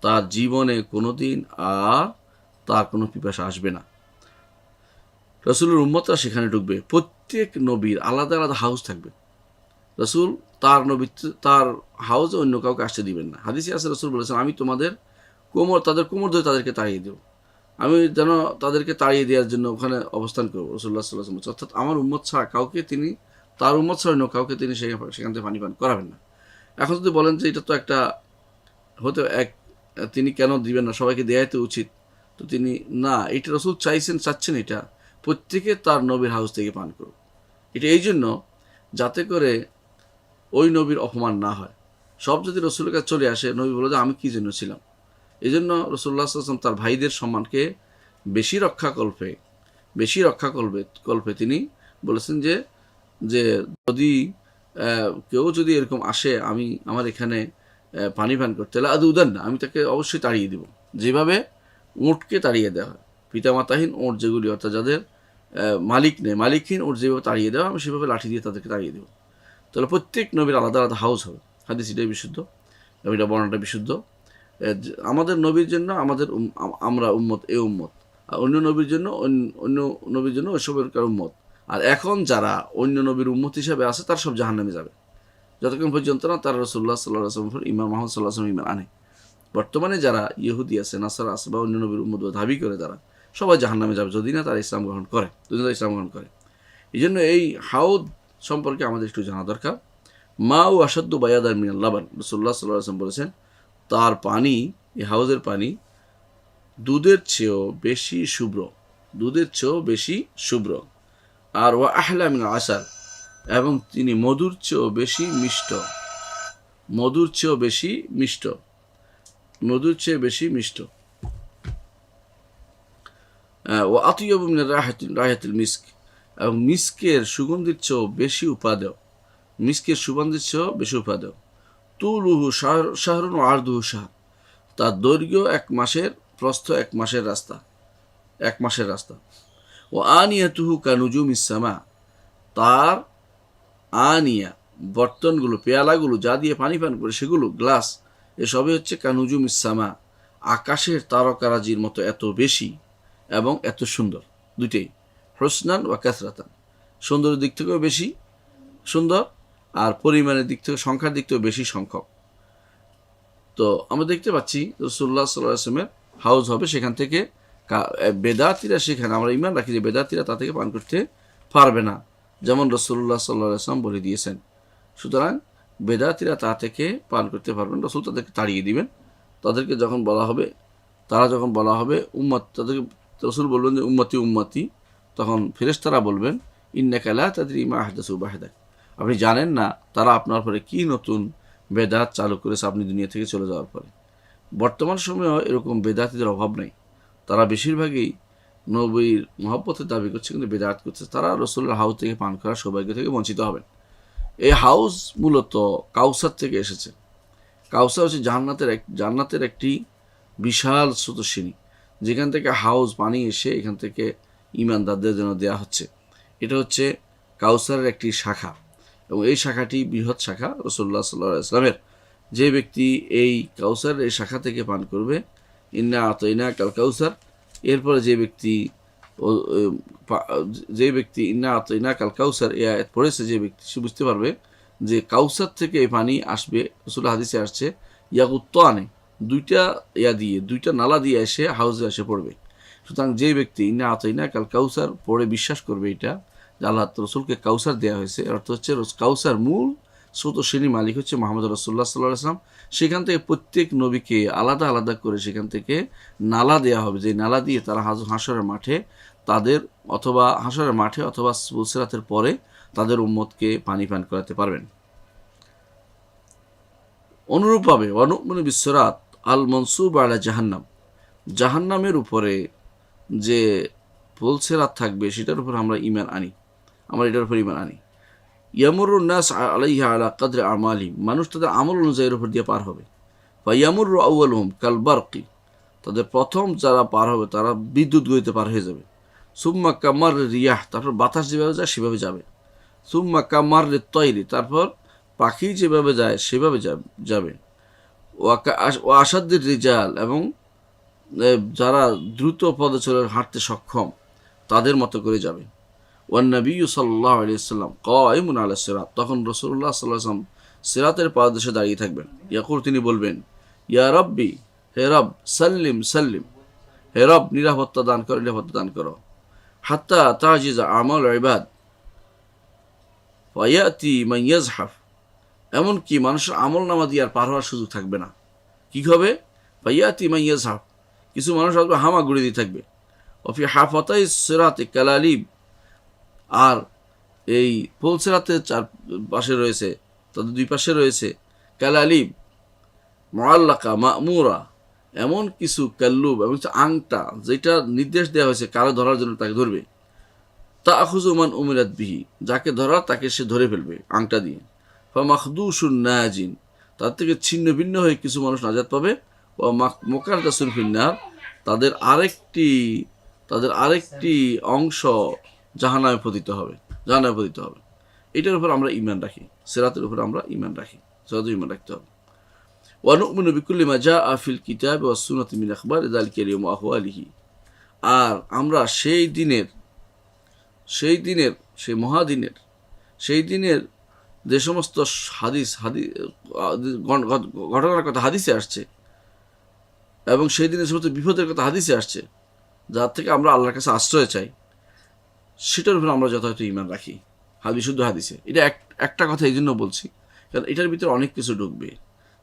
তার জীবনে কোনোদিন আর তার কোনো পিপাসা আসবে না। রাসূলের উম্মতরা সেখানে ঢুকবে। প্রত্যেক নবীর আলাদা আলাদা হাউজ থাকবে। রাসূল তার হাউজে অন্য কাউকে আসতে দিবেন না। হাদিসে আছে রাসূল বলেছেন, আমি তোমাদের তাদের কোমর ধরে তাদেরকে তাড়িয়ে দেব। আমি যেন তাদেরকে তাড়িয়ে দেওয়ার জন্য ওখানে অবস্থান করবো। রাসূলুল্লাহ সাল্লাল্লাহু আলাইহি ওয়াসাল্লাম অর্থাৎ আমার উম্মত ছাড়া কাউকে তিনি, তার উম্মত ছাড়া অন্য কাউকে তিনি সেখান থেকে পানি পান করাবেন না। এখন যদি বলেন যে এটা তো একটা হতে তিনি কেন দিবেন না, সবাইকে দেয়াই তো উচিত, তো তিনি না, এটা রাসূল চাচ্ছেন এটা প্রত্যেকে তার নবীর হাউস থেকে পান করুক। এটা এই জন্য যাতে করে ওই নবীর অপমান না হয়। সব যদি রসুলের কাছে চলে আসে, নবী বলে যে আমি কী জন্য ছিলাম। এই জন্য রাসূলুল্লাহ সাল্লাল্লাহু আলাইহি ওয়াসাল্লাম তার ভাইদের সম্মানকে বেশি রক্ষা কল্পে তিনি বলেছেন যে যদি কেউ যদি এরকম আসে আমার এখানে পানি পান করতে, তাহলে উদান না, আমি তাকে অবশ্যই তাড়িয়ে দেব, যেভাবে উঁটকে তাড়িয়ে দেওয়া হয়। পিতামাতাহীন উঁট যেগুলি, অর্থাৎ যাদের মালিকহীন উঁট যেভাবে তাড়িয়ে দেওয়া, আমি সেভাবে লাঠি দিয়ে তাদেরকে তাড়িয়ে দেবো। তাহলে প্রত্যেক নবীর আলাদা আলাদা হাউস হবে। হাদিস এটাই বিশুদ্ধ, এটা বর্ণনাটা বিশুদ্ধ। আমাদের নবীর জন্য আমরা উম্মত, উম্মত, আর অন্য নবীর জন্য ওইসবের উম্মত। আর এখন যারা অন্য নবীর উম্মত হিসাবে আছে তার সব জাহান্নামে যাবে, যতক্ষণ পর্যন্ত না তারা রাসূলুল্লাহ সাল্লাল্লাহু আলাইহি ওয়াসাল্লাম ইমাম মুহাম্মদ সাল্লাল্লাহু আলাইহি ওয়াসাল্লাম ইমান আনে। বর্তমানে যারা ইহুদি আছে, নাসারা আছে, বা অন্য নবীর উম্মত দাবি করে, তারা সবাই জাহান্নামে যাবে যদি না তারা ইসলাম গ্রহণ করে। এই জন্য এই হাউদ সম্পর্কে আমাদের একটু জানা দরকার। মা ও আসাদ্দু বায়াদান মিনাল লাবান, রাসূলুল্লাহ সাল্লাল্লাহু আলাইহি ওয়াসাল্লাম বলেছেন, তার পানি, এই হাউজের পানি দুধের চেয়েও বেশি শুভ্র। আর ওয়া আহলা মিনাল আসাল, এবং তিনি মধুর চেয়েও বেশি মিষ্ট। ও আতিয়াবু মিনার রাহাতিল মিস্ক, এবং মিস্কের সুগন্ধির চেয়েও বেশি উপাদেয়। তুলুহু শাহরুন ও আরদুহু শাহর, তার দৈর্ঘ্য 1 মাসের, প্রস্থ 1 মাসের রাস্তা। ও আনিয়াতুহু কানুজুমিস সামা, তার আনিয়া বর্তনগুলো, পেয়ালাগুলো যা দিয়ে পানি পান করে সেগুলো, গ্লাস, এসবই হচ্ছে কানুজুমিস সামা, আকাশের তারকারাজির মতো এত বেশি এবং এত সুন্দর। দুইটাই হুসনান ওয়া কাসরাতান, সৌন্দর্যের দিক থেকেও বেশি সুন্দর, আর পরিমাণের দিক থেকে, সংখ্যার দিক থেকেও বেশি সংখ্যক। তো আমরা দেখতে পাচ্ছি রাসূলুল্লাহ সাল্লাল্লাহু আলাইহি ওয়াসাল্লামের হাউজ হবে। সেখান থেকে বেদাতীরা, সেখানে আমরা ঈমান রাখি যে বেদাতীরা তা থেকে পান করতে পারবে না, যেমন রাসূলুল্লাহ সাল্লাল্লাহু আলাইহি ওয়াসাল্লাম বলে দিয়েছেন। সুতরাং বেদাতীরা তা থেকে পান করতে পারবেন, রাসূল তাদেরকে তাড়িয়ে দিবেন। তারা যখন বলা হবে উম্মত, তাদেরকে রাসূল বলবেন যে উম্মতি, তখন ফেরেশতারা বলবেন ইন্নাকা লা তাদরি মা আহদাসু বা'দাক, আপনি জানেন না তারা আপনার পরে কি নতুন বেদাত চালু করেছে আপনি দুনিয়া থেকে চলে যাওয়ার পরে। বর্তমান সময়েও এরকম বেদাতীদের অভাব নেই, তারা বেশিরভাগই নবীর মহব্বতের দাবি করছে কিন্তু বেদাত করছে। তারা রাসূলের হাউজ থেকে পান করার সৌভাগ্য থেকে বঞ্চিত হবেন। এই হাউজ মূলত কাউসার থেকে এসেছে। কাউসার হচ্ছে জান্নাতের একটি বিশাল স্রোতস্বিনী, যেখান থেকে হাউজ পানি এসে এখান থেকে ঈমানদারদের জন্য দেয়া হচ্ছে। এটা হচ্ছে কাউসারের একটি শাখা, এবং এই শাখাটি বৃহৎ শাখা রাসূলুল্লাহ সাল্লাল্লাহু আলাইহি ওয়াসাল্লামের। যে ব্যক্তি এই কাউসারের এই শাখা থেকে পান করবে, ইন্না আতাইনাকাল কাউসার, এরপরে যে ব্যক্তি ইন্না আতাইনাকাল কাউসার এই আয়াত পড়েছে, যে ব্যক্তি সে বুঝতে পারবে যে কাউসার থেকে এই পানি আসবে। রাসূলের হাদিসে আসছে ইয়াকুত্তানে, দুইটা নালা দিয়ে এসে হাউজে এসে পড়বে। সুতরাং যে ব্যক্তি ইন্না আতাইনাকাল কাউসার পড়ে বিশ্বাস করবে এটা যে আল্লাহ রাসূলকে কাউসার দেওয়া হয়েছে, অর্থ হচ্ছে কাউসার মূল স্রোতস্বিনী মালিক হচ্ছে মুহাম্মদ রাসূলুল্লাহ সাল্লাল্লাহু আলাইহি ওয়াসাল্লাম। সেখান থেকে প্রত্যেক নবীকে আলাদা আলাদা করে সেখান থেকে নালা দেওয়া হবে, যে নালা দিয়ে তারা হাশরের মাঠে অথবা সিরাতের পরে তাদের উম্মতকে পানি পান করাতে পারবেন। অনুরূপভাবে ওয়ানুমিনু বিসসিরাত আল মনসুব আলা জাহান্নামের উপরে যে পুলসিরাত থাকবে সেটার উপর আমরা এটার উপর ঈমান আনি। ইয়ামুরুন নাস আলাইহা আলা কদরি আমালিহিম, মানুষ তাদের আমল অনুযায়ী এর উপর দিয়ে পার হবে। ফা ইয়ামুরু আউয়ালুহুম কাল বারকি, তাদের প্রথম যারা পার হবে তারা বিদ্যুৎ গতিতে পার হয়ে যাবে। সুম্মা কামার রিয়াহ, তারপর বাতাস যেভাবে যায় সেভাবে যাবে। সুম্মা কামাররে তৈরি, তারপর পাখি যেভাবে যায় সেভাবে যাবে। ও আসাদ্দের রিজাল, এবং যারা দ্রুত পদচলে হাঁটতে সক্ষম তাদের মতো করে যাবে। ওয়ান নবী সাল্লাল্লাহু আলাইহি ওয়াসাল্লাম কায়িমুন আলা সিরাত, তখন রাসূলুল্লাহ সাল্লাল্লাহু আলাইহি ওয়াসাল্লাম সিরাতের পাদদেশে দাঁড়িয়ে থাকবেন। ইয়াকুল, তিনি বলবেন, ইয়া রাব্বি, হে রব, সাল্লিম সাল্লিম, হে রব নিরাপত্তা দান করো, নিরাপত্তা দান করো। হাত্তা তাজিজা আমাল ইবাদ ওয়ায়াতি মান ইয়াজহাফ, এমনকি মানুষের আমল নামা দিয়ে আর পার হওয়ার সুযোগ থাকবে না। কী হবে? ওয়ায়াতি মান ইয়াজহাফ, কিছু মানুষ আসবে হামাগুড়ি দিয়ে থাকবে। অফি হাফাতাই সিরাতে কালালিব, আর এই পোল সিরাতের চার পাশে রয়েছে, তাদের দুই পাশে রয়েছে কালালিব মুআল্লাকা মা'মুরা, এমন কিছু কাল্লুব, এবং কিছু আংটা, যেটা নির্দেশ দেওয়া হয়েছে কারো ধরার জন্য তাকে ধরবে। তাআখুযু মান উমিরাত বিহি, যাকে ধরার তাকে সে ধরে ফেলবে আংটা দিয়ে। ফামাখদুশুন নাজিন, তার থেকে ছিন্ন ভিন্ন হয়ে কিছু মানুষ নাজাত পাবে। ও মুকারদাসুন ফিন্নার, তাদের আরেকটি অংশ জাহান্নামে পতিত হবে। এটার উপর আমরা ঈমান রাখি, সিরাতের উপর আমরা ঈমান রাখি, সিরাতের ঈমান রাখতে হবে। ওয়া নু'মিনু বিকুল্লি মা জাআ ফিল কিতাবি ওয়াস সুন্নাতি মিন আখবারি যালিকাল ইয়াউম ওয়া আহওয়ালিহি, আর আমরা সেই মহাদিনের যে সমস্ত ঘটনার কথা হাদিসে আসছে, এবং সেই দিনের সমস্ত বিপদের কথা হাদিসে আসছে, যার থেকে আমরা আল্লাহর কাছে আশ্রয় চাই, সেটার উপর আমরা যথাযথ ঈমান রাখি বিশুদ্ধ হাদিসে। এটা একটা কথা এই জন্য বলছি, কারণ এটার ভিতরে অনেক কিছু ঢুকবে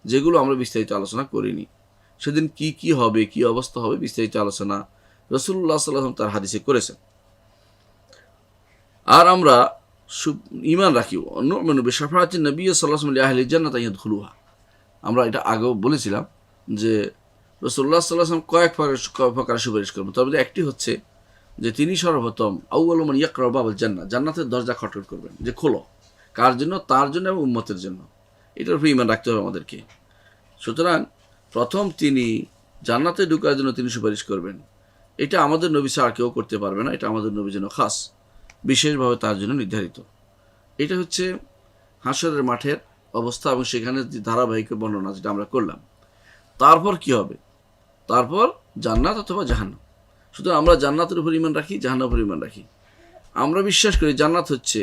যেগুলো আমরা বিস্তারিত আলোচনা করিনি। সেদিন কি হবে, কি অবস্থা হবে, বিস্তারিত আলোচনা রাসূলুল্লাহ সাল্লাল্লাহু আলাইহি ওয়াসাল্লাম তার হাদিসে করেছেন। আর আমরা ঈমান রাখি নু'মিনু বিশাফাআতিন নবী সাল্লাল্লাহু আলাইহি ওয়াসাল্লাম লিআহলি জান্নাতি ইয়াদখুলুহা। আমরা এটা আগেও বলেছিলাম যে রাসূলুল্লাহ সাল্লাল্লাহু আলাইহি ওয়াসাল্লাম কয়েক প্রকার সুপারিশ করবেন। তার মধ্যে একটি হচ্ছে যে তিনি সর্বপ্রথম আউয়ালু মান ইয়াকরা বাবাল জান্নাহ, জান্নাতের দরজা খটখট করবেন, যে খোলো। কার জন্য? তার জন্য এবং উম্মতের জন্য। এটার উপর ঈমান রাখতে হবে আমাদেরকে। সুতরাং প্রথম তিনি জান্নাতে ঢোকার জন্য তিনি সুপারিশ করবেন। এটা আমাদের নবী ছাড়া কেউ করতে পারবে না, এটা আমাদের নবীর জন্য খাস, বিশেষভাবে তার জন্য নির্ধারিত। এটা হচ্ছে হাসরের মাঠের অবস্থা এবং সেখানে যে ধারাবাহিক বর্ণনা যেটা আমরা করলাম। তারপর কি হবে? তারপর জান্নাত অথবা জাহান্নাম। সুতরাং আমরা জান্নাতের উপর ঈমান রাখি, জাহান্নামের উপর ঈমান রাখি। আমরা বিশ্বাস করি জান্নাত হচ্ছে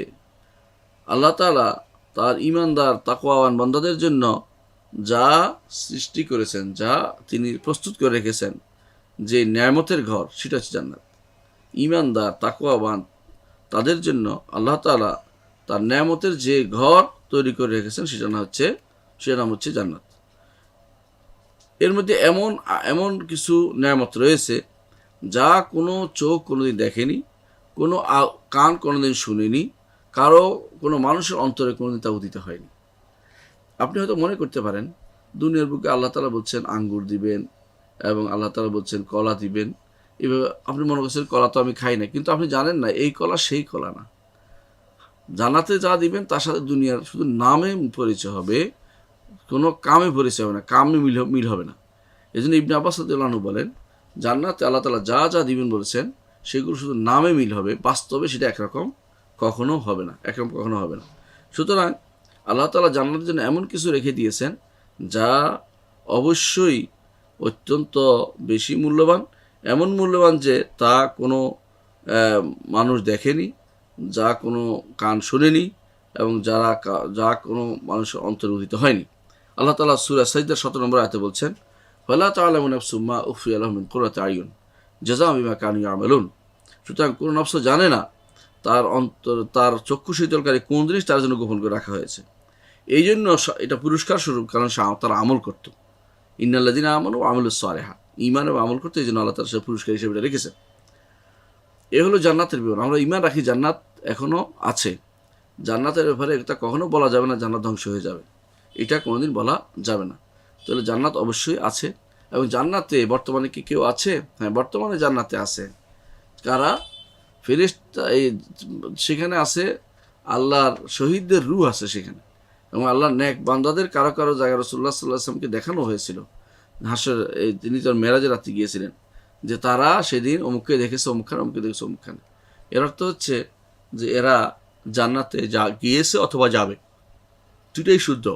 আল্লাহ তাআলা তার ঈমানদার তাকওয়াবান বান্দাদের জন্য যা সৃষ্টি করেছেন, যা তিনি প্রস্তুত করে রেখেছেন, যে নেয়ামতের ঘর, সেটা হচ্ছে জান্নাত। ঈমানদার তাকওয়াবান তাদের জন্য আল্লাহ তাআলা তার নেয়ামতের যে ঘর তৈরি করে রেখেছেন সেটার নাম হচ্ছে জান্নাত। এর মধ্যে এমন কিছু নেয়ামত রয়েছে যা কোনো চোখ কোনোদিন দেখেনি, কোনো কান কোনোদিন শুনেনি, কোনো মানুষের অন্তরে কোনোদিন তা উদিত হয়নি। আপনি হয়তো মনে করতে পারেন দুনিয়ার বুকে আল্লাহ তাআলা বলছেন আঙ্গুর দিবেন, এবং আল্লাহ তাআলা বলছেন কলা দিবেন। এভাবে আপনি মনে করছেন কলা তো আমি খাই না, কিন্তু আপনি জানেন না এই কলা সেই কলা না। জান্নাতে যা দিবেন তার সাথে দুনিয়ার শুধু নামে পরিচয় হবে, কোনো কামে পরিচয় হবে না, কামে মিল হবে না। এই জন্য ইবনে আব্বাস রাদিয়াল্লাহু আনহু বলেন, জান্নাতে আল্লাহ তাআলা যা দিবেন বলেছেন সেগুলো শুধু নামে মিল হবে, বাস্তবে সেটা একরকম কখনো হবে না। সুতরাং আল্লাহ তাআলা জান্নাতের জন্য এমন কিছু রেখে দিয়েছেন যা অবশ্যই অত্যন্ত বেশি মূল্যবান, এমন মূল্যবান যে তা কোনো মানুষ দেখেনি, যা কোনো কান শোনেনি, এবং যা কোনো মানুষের অন্তরে উদিত হয়নি। আল্লাহ তাআলা সূরা সাজদার 17 নম্বর আয়াতে বলছেন, ফালা তা'লামু নাফসুম মা উখফিয়া লাহুম মিন কুররাতি আয়ুন জাযাআন বিমা কানু ইয়ামালুন। সুতরাং কোনো নফস জানে না তার চক্ষু শীতলকারী কোন জিনিস তার জন্য গোপন করে রাখা হয়েছে। এই জন্য এটা পুরস্কার স্বরূপ, কারণ তারা আমল করত। ইন্নাল্লাযীনা আমানু ওয়া আমিলুস সালিহাত, ঈমান এবং আমল করতে, এই জন্য আল্লাহ তাআলা সে পুরস্কার হিসেবে এটা রেখেছেন। এ হলো জান্নাতের বিবরণ। আমরা ঈমান রাখি জান্নাত এখনও আছে। জান্নাতের ব্যাপারে এটা কখনো বলা যাবে না জান্নাত ধ্বংস হয়ে যাবে, এটা কোনোদিন বলা যাবে না। তাহলে জান্নাত অবশ্যই আছে। এবং জান্নাতে বর্তমানে কি কেউ আছে? হ্যাঁ, বর্তমানে জান্নাতে আছে। কারা? ফেরেশতা। সেখানে আছে আল্লাহর শহীদদের রূহ আছে সেখানে, এবং আল্লাহর নেক বান্দাদের কারো জায়গায় রাসূলুল্লাহ সাল্লাল্লাহু আলাইহি ওয়াসাল্লামকে দেখানো হয়েছিল। হাসর তিনি তো মেরাজের রাতে গিয়েছিলেন, যে তারা সেদিন অমুককে দেখেছে অমুকখানে, অমুককে দেখেছে অমুকখানে। এর অর্থ হচ্ছে যে এরা জান্নাতে গিয়েছে অথবা যাবে, দুটাই শুদ্ধ।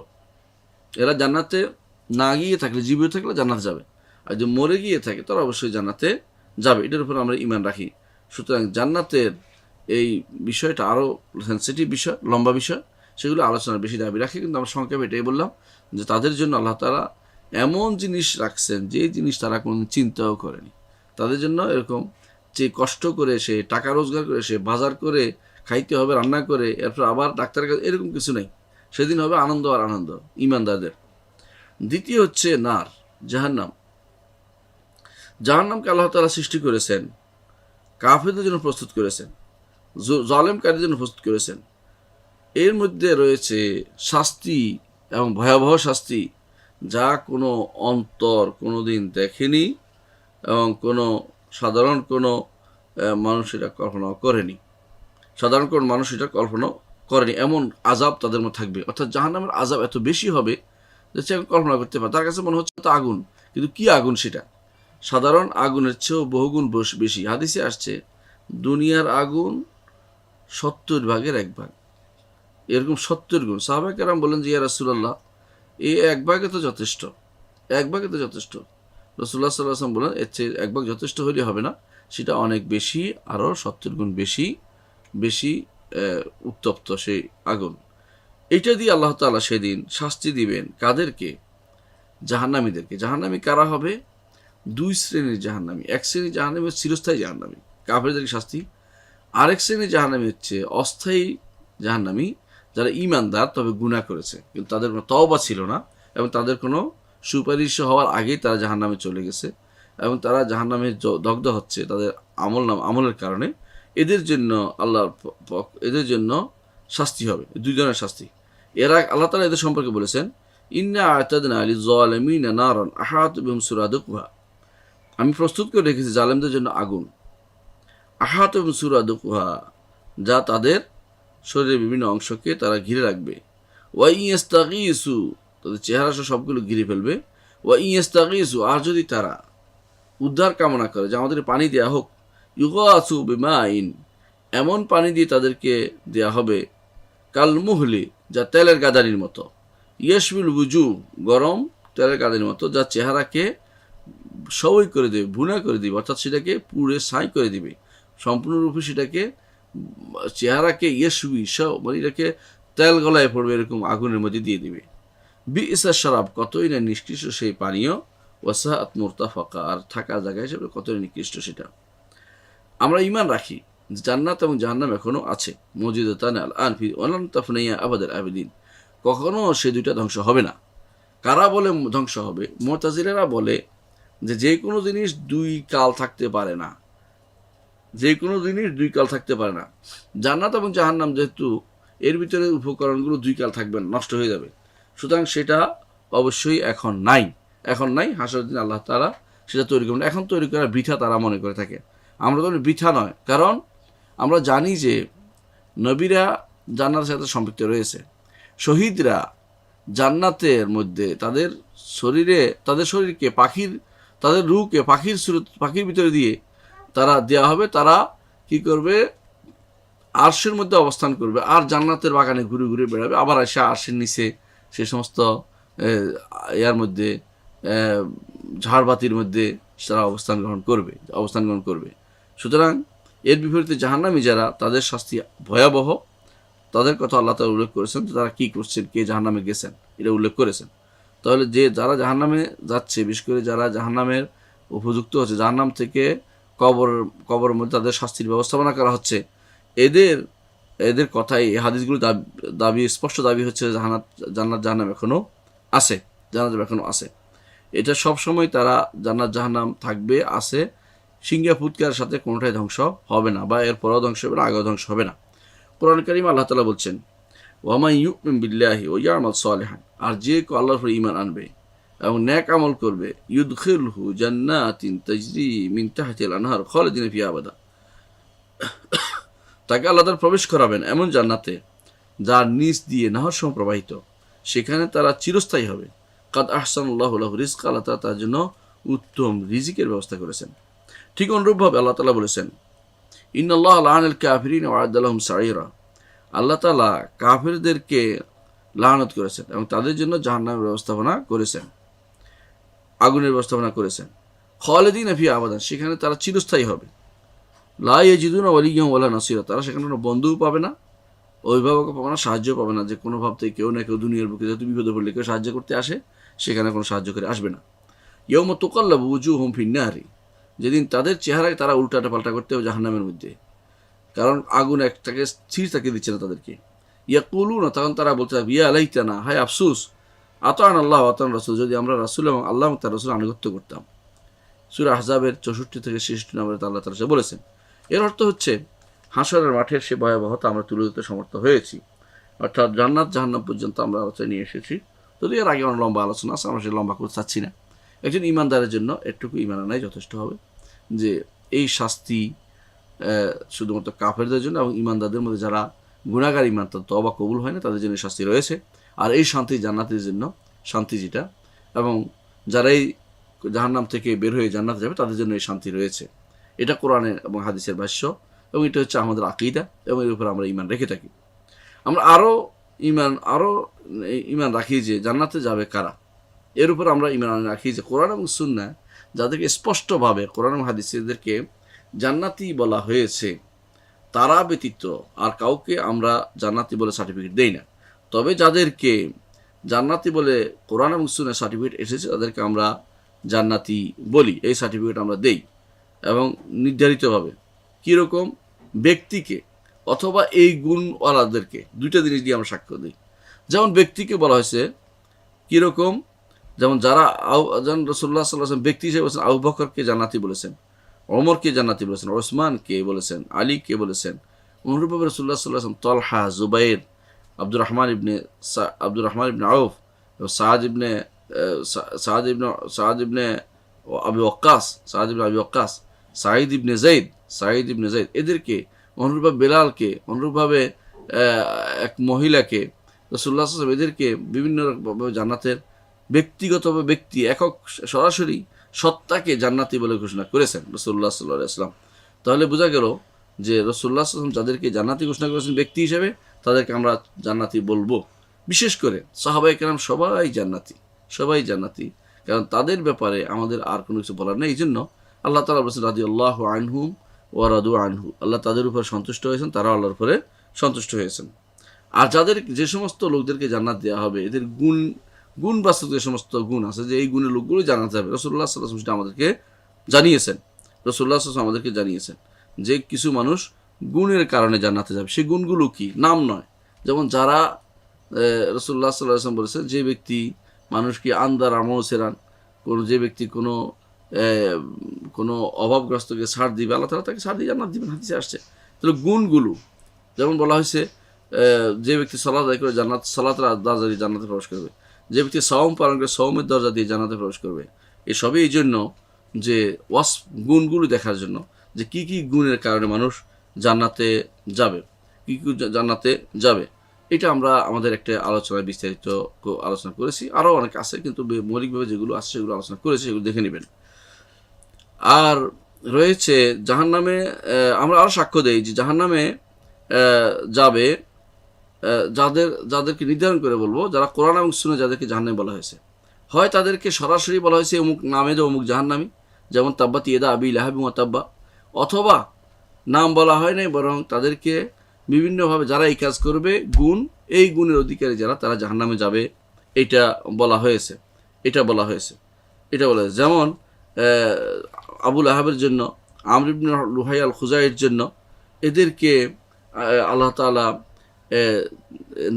এরা জান্নাতে না গিয়ে থাকলে, জীবিত থাকলে জান্নাতে যাবে, আর যদি মরে গিয়ে থাকে তারা অবশ্যই জান্নাতে যাবে। এটার উপর আমরা ঈমান রাখি। সুতরাং জান্নাতের এই বিষয়টা আরও সেন্সিটিভ বিষয়, লম্বা বিষয়, সেগুলো আলোচনার বেশি দাবি রাখি। কিন্তু আমরা সংক্ষেপে এটাই বললাম যে তাদের জন্য আল্লাহ তাআলা এমন জিনিস রাখছেন যে জিনিস তারা কোনো চিন্তাও করেনি। তাদের জন্য এরকম যে কষ্ট করে সে টাকা রোজগার করে সে বাজার করে খাইতে হবে, রান্না করে, এরপর আবার ডাক্তারের কাছে, এরকম কিছু নেই। সেদিন হবে আনন্দ আর আনন্দ ঈমানদারদের। দ্বিতীয় হচ্ছে নার, জাহান্নাম। জাহান্নামকে আল্লাহ তাআলা সৃষ্টি করেছেন, কাফিরদের জন্য প্রস্তুত করেছেন, জালেমকারীদের জন্য প্রস্তুত করেছেন। এর মধ্যে রয়েছে শাস্তি এবং ভয়াবহ শাস্তি, যা কোনো অন্তর কোনো দিন দেখেনি এবং কোনো সাধারণ কোনো মানুষ এটা কল্পনা করেনি। সাধারণ কোনো মানুষ এটা কল্পনা করেনি। এমন আযাব তাদের মধ্যে থাকবে, অর্থাৎ জাহান্নামের আযাব এত বেশি হবে যে সে কল্পনা করতে পারে। তার কাছে মনে হচ্ছে তো আগুন, কিন্তু কি আগুন সেটা? সাধারণ আগুনের চেয়েও বহুগুণ বেশি। হাদিসে আসছে দুনিয়ার আগুন 70 ভাগের 1 ভাগ, এরকম 70 গুণ। সাহাবায়ে কেরাম বলেন যে ইয়া রাসূলুল্লাহ, এই 1 ভাগে তো যথেষ্ট, 1 ভাগে তো যথেষ্ট। রাসূলুল্লাহ সাল্লাল্লাহু আলাইহি ওয়াসাল্লাম বলেন এর চেয়ে 1 ভাগ যথেষ্ট হলে হবে না, সেটা অনেক বেশি, আরও 70 গুণ বেশি বেশি উত্তপ্ত সেই আগুন। এইটা দিয়ে আল্লাহ তাআলা সেদিন শাস্তি দিবেন কাদেরকে? জাহান্নামীদেরকে। জাহান্নামী কারা হবে? 2 শ্রেণীর জাহান্নামী। এক শ্রেণীর জাহান্নামী হচ্ছে চিরস্থায়ী জাহান্নামী, কাফেরদেরকে শাস্তি। আরেক শ্রেণীর জাহান্নামী হচ্ছে অস্থায়ী জাহান্নামী, যারা ঈমানদার তবে গুনাহ করেছে, কিন্তু তাদের কোনো তওবা ছিল না এবং তাদের কোনো সুপারিশ হওয়ার আগেই তারা জাহান্নামে চলে গেছে এবং তারা জাহান্নামে দগ্ধ হচ্ছে তাদের আমলের কারণে। এদের জন্য এদের জন্য শাস্তি হবে, 2 ধরনের শাস্তি। এরা আল্লাহ তাআলা এদের সম্পর্কে বলেছেন ইন্না আ'তাদনা লিয-যালিমিনা নারান আহাতা বিহিম সুরাদুকুহা, আমি প্রস্তুত করে রেখেছি জালেমদের জন্য আগুন, আহাতা বিহিম সুরাদুকুহা, যা তাদের শরীরের বিভিন্ন অংশকে তারা ঘিরে রাখবে। ওয়া ইয়াস্তাগীসু, তাদের চেহারা সহ সবগুলো ঘিরে ফেলবে। ওয়া ইয়াস্তাগীসু, আর যদি তারা উদ্ধার কামনা করে যে আমাদের পানি দেয়া হোক, ইউগাসু বিমাইন, এমন পানি দিয়ে তাদেরকে দেয়া হবে কাল মুহলি, যা তেলের গাদারির মতো, ইয়াশবিল বুজু, গরম তেলের গাদারির মতো, যা চেহারাকে সবই করে দেবে, ভুনা করে দিবে, অর্থাৎ সেটাকে পুড়ে ছাই করে দিবে সম্পূর্ণরূপে, সেটাকে চেহারাকে ইয়াশবি মানে এটাকে তেল গলায় পড়বে এরকম আগুনের মধ্যে দিয়ে দিবে। বিইসা শারাব, কতই না নিষ্কৃষ্ট সেই পানীয়, ওয়াসাআত মুরতাফাকা, আর থাকার জায়গা হিসেবে কতই নিকৃষ্ট সেটা। আমরা ঈমান রাখি জান্নাত এবং জাহান্নাম এখনো আছে, মওজুদাতান আল-আন ফি ওয়ালান তাফনিয়া আবাদাল আবিদিন, কখনো সে দুইটা ধ্বংস হবে না। কারা বলে ধ্বংস হবে? মুতাজিলারা বলে যে কোনো জিনিস 2 কাল থাকতে পারে না, যে কোনো জিনিস 2 কাল থাকতে পারে না। জান্নাত এবং জাহান্নাম যেহেতু এর ভিতরে উপকরণগুলো 2 কাল থাকবে না, নষ্ট হয়ে যাবে, সুতরাং সেটা অবশ্যই এখন নাই। হাসরের দিন আল্লাহ তাআলা সেটা তৈরি করবেন। এখন তৈরি করা বৃথা তারা মনে করে থাকে। আমরা তো বৃথা নয়, কারণ আমরা জানি যে নবীরা জান্নাতের সাথে সম্পৃক্ত রয়েছে। শহীদরা জান্নাতের মধ্যে তাদের শরীরকে তাদের রূহকে পাখির ভিতরে দিয়ে তারা দেওয়া হবে। তারা কি করবে? আরশের মধ্যে অবস্থান করবে, আর জান্নাতের বাগানে ঘুরে ঘুরে বেড়াবে। আবার এসে আরশের নিচে সে সমস্ত মধ্যে ঝাড়বাতির মধ্যে তারা অবস্থান গ্রহণ করবে। সুতরাং এর বিপরীতে জাহান্নামী যারা, তাদের শাস্তি ভয়াবহ। তাদের কথা আল্লাহ তাআলা উল্লেখ করেছেন, তারা কি করছেন, কে জাহান্নামে গেছেন, এটা উল্লেখ করেছেন। তাহলে যারা জাহান্নামে যাচ্ছে, বিশেষ করে যারা জাহান্নামের উপযুক্ত হচ্ছে, জাহান্নাম থেকে কবরের মধ্যে তাদের শাস্তির ব্যবস্থাপনা করা হচ্ছে, এদের কথাই এই হাদিসগুলো স্পষ্ট দাবি হচ্ছে জান্নাত জাহান্নাম এখনো আছে। এটা সবসময় তারা জান্নাত জাহান্নাম থাকবে, আছে, সিংহা ফুৎকার সাথে কোনোটাই ধ্বংস হবে না, বা এর পরেও ধ্বংস হবে না, আগেও ধ্বংস হবে না। কোরআন কারীম আল্লাহ তাআলা বলছেন ওয়ামান ইউমিন বিল্লাহি ওয়া ইয়ামাল সালিহান, আর যে আল্লাহর উপর ঈমান আনবে এবং নেক আমল করবে, ইউদখিলহু জান্নাতিন তাজরি মিন তাহতিল আনহার খালিদিনা ফিহা আবাদা, তাকে আল্লাহ তাআলা প্রবেশ করাবেন এমন জান্নাতে যার নিচ দিয়ে নহর সমূহ প্রবাহিত, সেখানে তারা চিরস্থায়ী হবে। কাদ আহসানাল্লাহু লাহু রিজকা, আল্লাহ তাআলা তার জন্য উত্তম রিজিকের ব্যবস্থা করেছেন। ঠিক অনুরূপভাবে আল্লাহ তাআলা বলেছেন ইন্নাল্লাহা লাআনাল কাফিরিন ওয়া আ'আদ্দা লাহুম সাঈরা, আল্লাহ তাআলা কাফেরদেরকে লানত করেছেন এবং তাদের জন্য জাহান্নামের ব্যবস্থাপনা করেছেন, আগুনের ব্যবস্থাপনা করেছেন। খালিদিনা ফিহা আবাদান, সেখানে তারা চিরস্থায়ী হবে। লা ইয়াজিদুনা ওয়ালিয়্যান ওয়ালা নাসীরা, তারা সেখানে কোনো বন্ধুও পাবে না, অভিভাবকও পাবে না, সাহায্য পাবে না। যে কোনো ভাব থেকে কেউ না কেউ দুনিয়ার বুকে যেহেতু বিপদে পড়লে কেউ সাহায্য করতে আসে, সেখানে কোনো সাহায্য করে আসবে না। ইয়াউমা তুকাল্লাবু উজুহুম ফিন-নারি, যেদিন তাদের চেহারায় তারা উল্টাটা পাল্টা করতে হবে জাহান্নামের মধ্যে, কারণ আগুন একটাকে স্থির তাকিয়ে দিচ্ছে না তাদেরকে। ইয়াকুলুনা, তখন তারা বলতে হবে ইয়া লাইতানা, হায় আফসুস, আতাআনা আল্লাহ ওয়া আতাআনা রাসূল, যদি আমরা রাসূল এবং আল্লাহ এবং তার রাসূলের আনুগত্য করতাম। সূরা আহজাবের 64 থেকে 66 নম্বরে আল্লাহ তাআলা বলেছেন। এর অর্থ হচ্ছে হাসরের মাঠের সে ভয়াবহতা আমরা তুলে ধরতে সমর্থ হয়েছি, অর্থাৎ জান্নাত জাহান্নাম পর্যন্ত আমরা আলোচনা নিয়ে এসেছি। যদি এর আগে অনেক লম্বা আলোচনা আছে, আমরা সে লম্বা করতে চাচ্ছি না। একজন ইমানদারের জন্য এটুকু ইমান আনাই যথেষ্ট হবে যে এই শাস্তি শুধুমাত্র কাফেরদের জন্য এবং ইমানদারদের মধ্যে যারা গুনাহগার, ইমান তওবা কবুল হয় না, তাদের জন্য শাস্তি রয়েছে। আর এই শান্তি জান্নাতের জন্য শান্তি যেটা, এবং যারা এই জাহান্নাম থেকে বের হয়ে জান্নাতে যাবে তাদের জন্য এই শান্তি রয়েছে। এটা কোরআনের এবং হাদিসের ভাষ্য, এবং এটা হচ্ছে আমাদের আকীদা, এবং এর উপর আমরা ইমান রেখে থাকি। আমরা আরও ইমান রাখি যে জান্নাতে যাবে কারা, এর উপর আমরা ইমান রাখি যে কোরআন এবং সুন্নাহ যাদেরকে স্পষ্টভাবে কোরআন এবং হাদিসেদেরকে জান্নাতি বলা হয়েছে, তারা ব্যতীত আর কাউকে আমরা জান্নাতি বলে সার্টিফিকেট দেই না। তবে যাদেরকে জান্নাতি বলে কোরআন এবং সুন্নাহ সার্টিফিকেট এসেছে তাদেরকে আমরা জান্নাতি বলি, এই সার্টিফিকেট আমরা দেই, এবং নির্ধারিতভাবে কীরকম ব্যক্তিকে অথবা এই গুণওয়ালাদেরকে, দুইটা জিনিস দিয়ে আমরা সাক্ষ্য দিই। যেমন ব্যক্তিকে বলা হয়েছে কীরকম, যেমন যারা যেমন রাসূলুল্লাহ সাল্লাল্লাহু আলাইহি ওয়াসাল্লাম ব্যক্তি হিসেবে বলেছেন, আবু বকরকে জান্নাতি বলেছেন, ওমরকে জান্নাতি বলেছেন, ওসমানকে বলেছেন, আলীকে বলেছেন। অনুরূপভাবে রাসূলুল্লাহ সাল্লাল্লাহু আলাইহি ওয়াসাল্লাম তলহা, জুবাইর, আব্দুর রহমান ইবনে আউফ, সাদ ইবনে আবি ওয়াক্কাস, সাঈদ ইবনে যায়েদ, এদেরকে, অনুরূপভাবে বেলালকে, অনুরূপভাবে এক মহিলাকে, রাসূলুল্লাহ সাল্লাল্লাহু আলাইহি ওয়াসাল্লাম এদেরকে বিভিন্নভাবে জান্নাতের ব্যক্তিগতভাবে ব্যক্তি একক সরাসরি সত্তাকে জান্নাতি বলে ঘোষণা করেছেন রাসূলুল্লাহ সাল্লাল্লাহু আলাইহি ওয়াসাল্লাম। তাহলে বোঝা গেল যে রাসূলুল্লাহ সাল্লাল্লাহু আলাইহি ওয়াসাল্লাম যাদেরকে জান্নাতি ঘোষণা করেছেন ব্যক্তি হিসেবে, তাদেরকে আমরা জান্নাতি বলবো। বিশেষ করে সাহাবায়ে কেরাম সবাই জান্নাতি, কারণ তাদের ব্যাপারে আমাদের আর কোনো কিছু বলার নেই। এই জন্য আল্লাহ তাআলা বলেছেন রাদিয়াল্লাহু আনহুম ওয়া রাদু আনহু, আল্লাহ তাদের উপর সন্তুষ্ট হয়েছেন, তারা আল্লাহর উপরে সন্তুষ্ট হয়েছেন। আর যে সমস্ত লোকদেরকে জান্নাত দেওয়া হবে, এদের গুণবাচক যে সমস্ত গুণ আছে, যে এই গুণের লোকগুলো জানাতে হবে, রাসূলুল্লাহ সাল্লাল্লাহু আলাইহি ওয়াসাল্লাম আমাদেরকে জানিয়েছেন যে কিছু মানুষ গুণের কারণে জান্নাতে যাবে। সেই গুণগুলো কি? নাম নয়। যেমন যারা রাসূলুল্লাহ সাল্লাল্লাহু আলাইহি ওয়াসাল্লাম বলেছেন যে ব্যক্তি মানুষকে আন্দার আমসেরান, যে ব্যক্তি কোনো অভাবগ্রস্তকে ছাড় দিবে, আল্লাহ তাআলা তাকে ছাড় দিয়ে জান্নাত দিবেন, হাদিসে আসছে। তাহলে গুণগুলো যেমন বলা হয়েছে, যে ব্যক্তি সালাত আদায় করে সালাতের দরজা দিয়ে জান্নাতে প্রবেশ করবে, যে ব্যক্তি সাওম পালন করে সাওমের দরজা দিয়ে জান্নাতে প্রবেশ করবে। এসবই এই জন্য যে গুণগুলো দেখার জন্য যে কি কি গুণের কারণে মানুষ জান্নাতে যাবে, এটা আমরা আমাদের একটা আলোচনায় বিস্তারিত আলোচনা করেছি। আরও অনেক আছে, কিন্তু মৌলিকভাবে যেগুলো আছে সেগুলো আলোচনা করেছি, সেগুলো দেখে নেবেন। আর রয়েছে জাহান্নামে, আমরা আরও সাক্ষ্য দেই যে জাহান্নামে যাবে যাদেরকে নির্ধারণ করে বলবো, যারা কোরআন এবং সুন্নাহ যাদেরকে জাহান্নামী বলা হয়েছে। হয় তাদেরকে সরাসরি বলা হয়েছে অমুক নামে যে অমুক জাহান্নামী, যেমন তাব্বাত ইয়াদা আবি লাহাব ওয়া তাব্বা, অথবা নাম বলা হয় নাই, বরং তাদেরকে বিভিন্নভাবে যারা এই কাজ করবে এই গুণের অধিকারী যারা, তারা জাহান্নামে যাবে, এটা বলা হয়েছে। যেমন আবু লাহাবের জন্য, আমর ইবনে লুহাই আল খুজাইয়ের জন্য, এদেরকে আল্লাহ তাআলা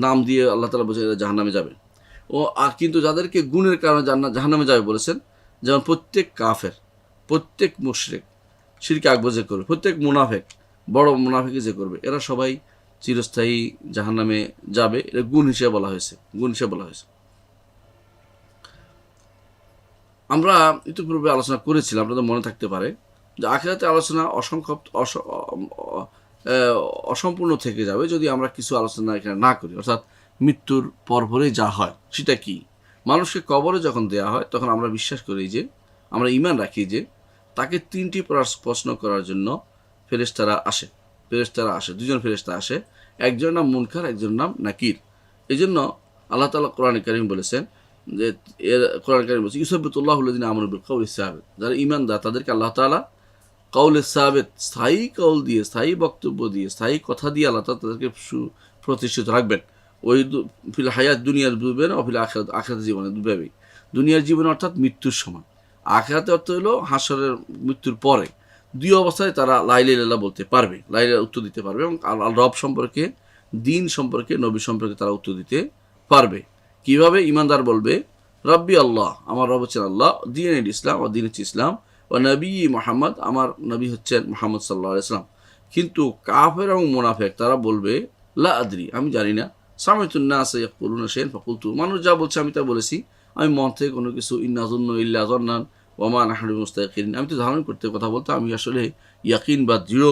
নাম দিয়ে আল্লাহ তাআলা বলেছেন জাহান্নামে যাবে। কিন্তু যাদেরকে গুণের কারণে জাহান্নামে যাবে বলেছেন, যেমন প্রত্যেক কাফের, প্রত্যেক মুশরিক, শিরকে আকবার যে করবে, প্রত্যেক মুনাফিক, বড় মুনাফিক যে করবে, এরা সবাই চিরস্থায়ী জাহান্নামে যাবে। এটা গুণ হিসেবে বলা হয়েছে। আমরা ইতিপূর্বে আলোচনা করেছিলাম, আপনাদের মনে থাকতে পারে, যে আখিরাতের আলোচনা অসম্পূর্ণ থেকে যাবে যদি আমরা কিছু আলোচনা এখানে না করি। অর্থাৎ মৃত্যুর পরপরে যা হয় সেটা কি? মানুষকে কবরে যখন দেওয়া হয়, তখন আমরা বিশ্বাস করি যে, আমরা ঈমান রাখি যে তাকে 3টি প্রশ্ন করার জন্য ফেরেশতারা আসে। দুজন ফেরেশতা আসে। একজনের নাম মুনকার, একজনের নাম নাকির। এই জন্য আল্লাহ তাআলা কোরআনে কারীম বলেছেন যে কোরআনে কারীম বলছে ইউসাব্বিতুল্লাহুল্লাযিনা আমানু বিল কওলিস সাবিত, যারা ঈমানদার তাদেরকে আল্লাহ তাআলা কওলে সাবিত, স্থায়ী কওল দিয়ে, স্থায়ী বক্তব্য দিয়ে, স্থায়ী কথা দিয়ে আল্লাহ তাআলা তাদেরকে প্রতিষ্ঠিত রাখবেন। ওই ফিল হায়াত দুনিয়ার দুবেন ও ফিল আখিরাত, আখিরাতের জীবনে দুভাবেই। দুনিয়ার জীবনে অর্থাৎ মৃত্যুর সময়, আখিরাতে অর্থ হলো হাসরের মৃত্যুর পরে। দুই অবস্থায় তারা লা ইলাহা ইল্লাল্লাহ বলতে পারবে, লা ইলাহা উত্তর দিতে পারবে, এবং রব সম্পর্কে, দিন সম্পর্কে, নবী সম্পর্কে তারা উত্তর দিতে পারবে। কিভাবে? ঈমানদার বলবে রব্বি আল্লাহ, আমার রব হচ্ছেন আল্লাহ, দিনের ইসলাম, ও দিন হচ্ছে ইসলাম, ও নবী মুহাম্মদ, আমার নবী হচ্ছেন মুহাম্মদ সাল্লাল্লাহু আলাইহি ওয়াসাল্লাম। কিন্তু কাফের এবং মুনাফিক তারা বলবে লা আদরি, আমি জানি না। সামিতুন নাস ইয়াকুলুনা শাইআন ফাকুলতু, মানুষ যা বলছে আমি তা বলেছি, আমি মন থেকে কোনো কিছু ইন্না যুন্নু ইল্লা যন্নান ওয়া মা নাহনু বিমুস্তায়কিন, আমি তো ধারণা করতে কথা বলতে, আমি আসলে ইয়াকিন বা দৃঢ়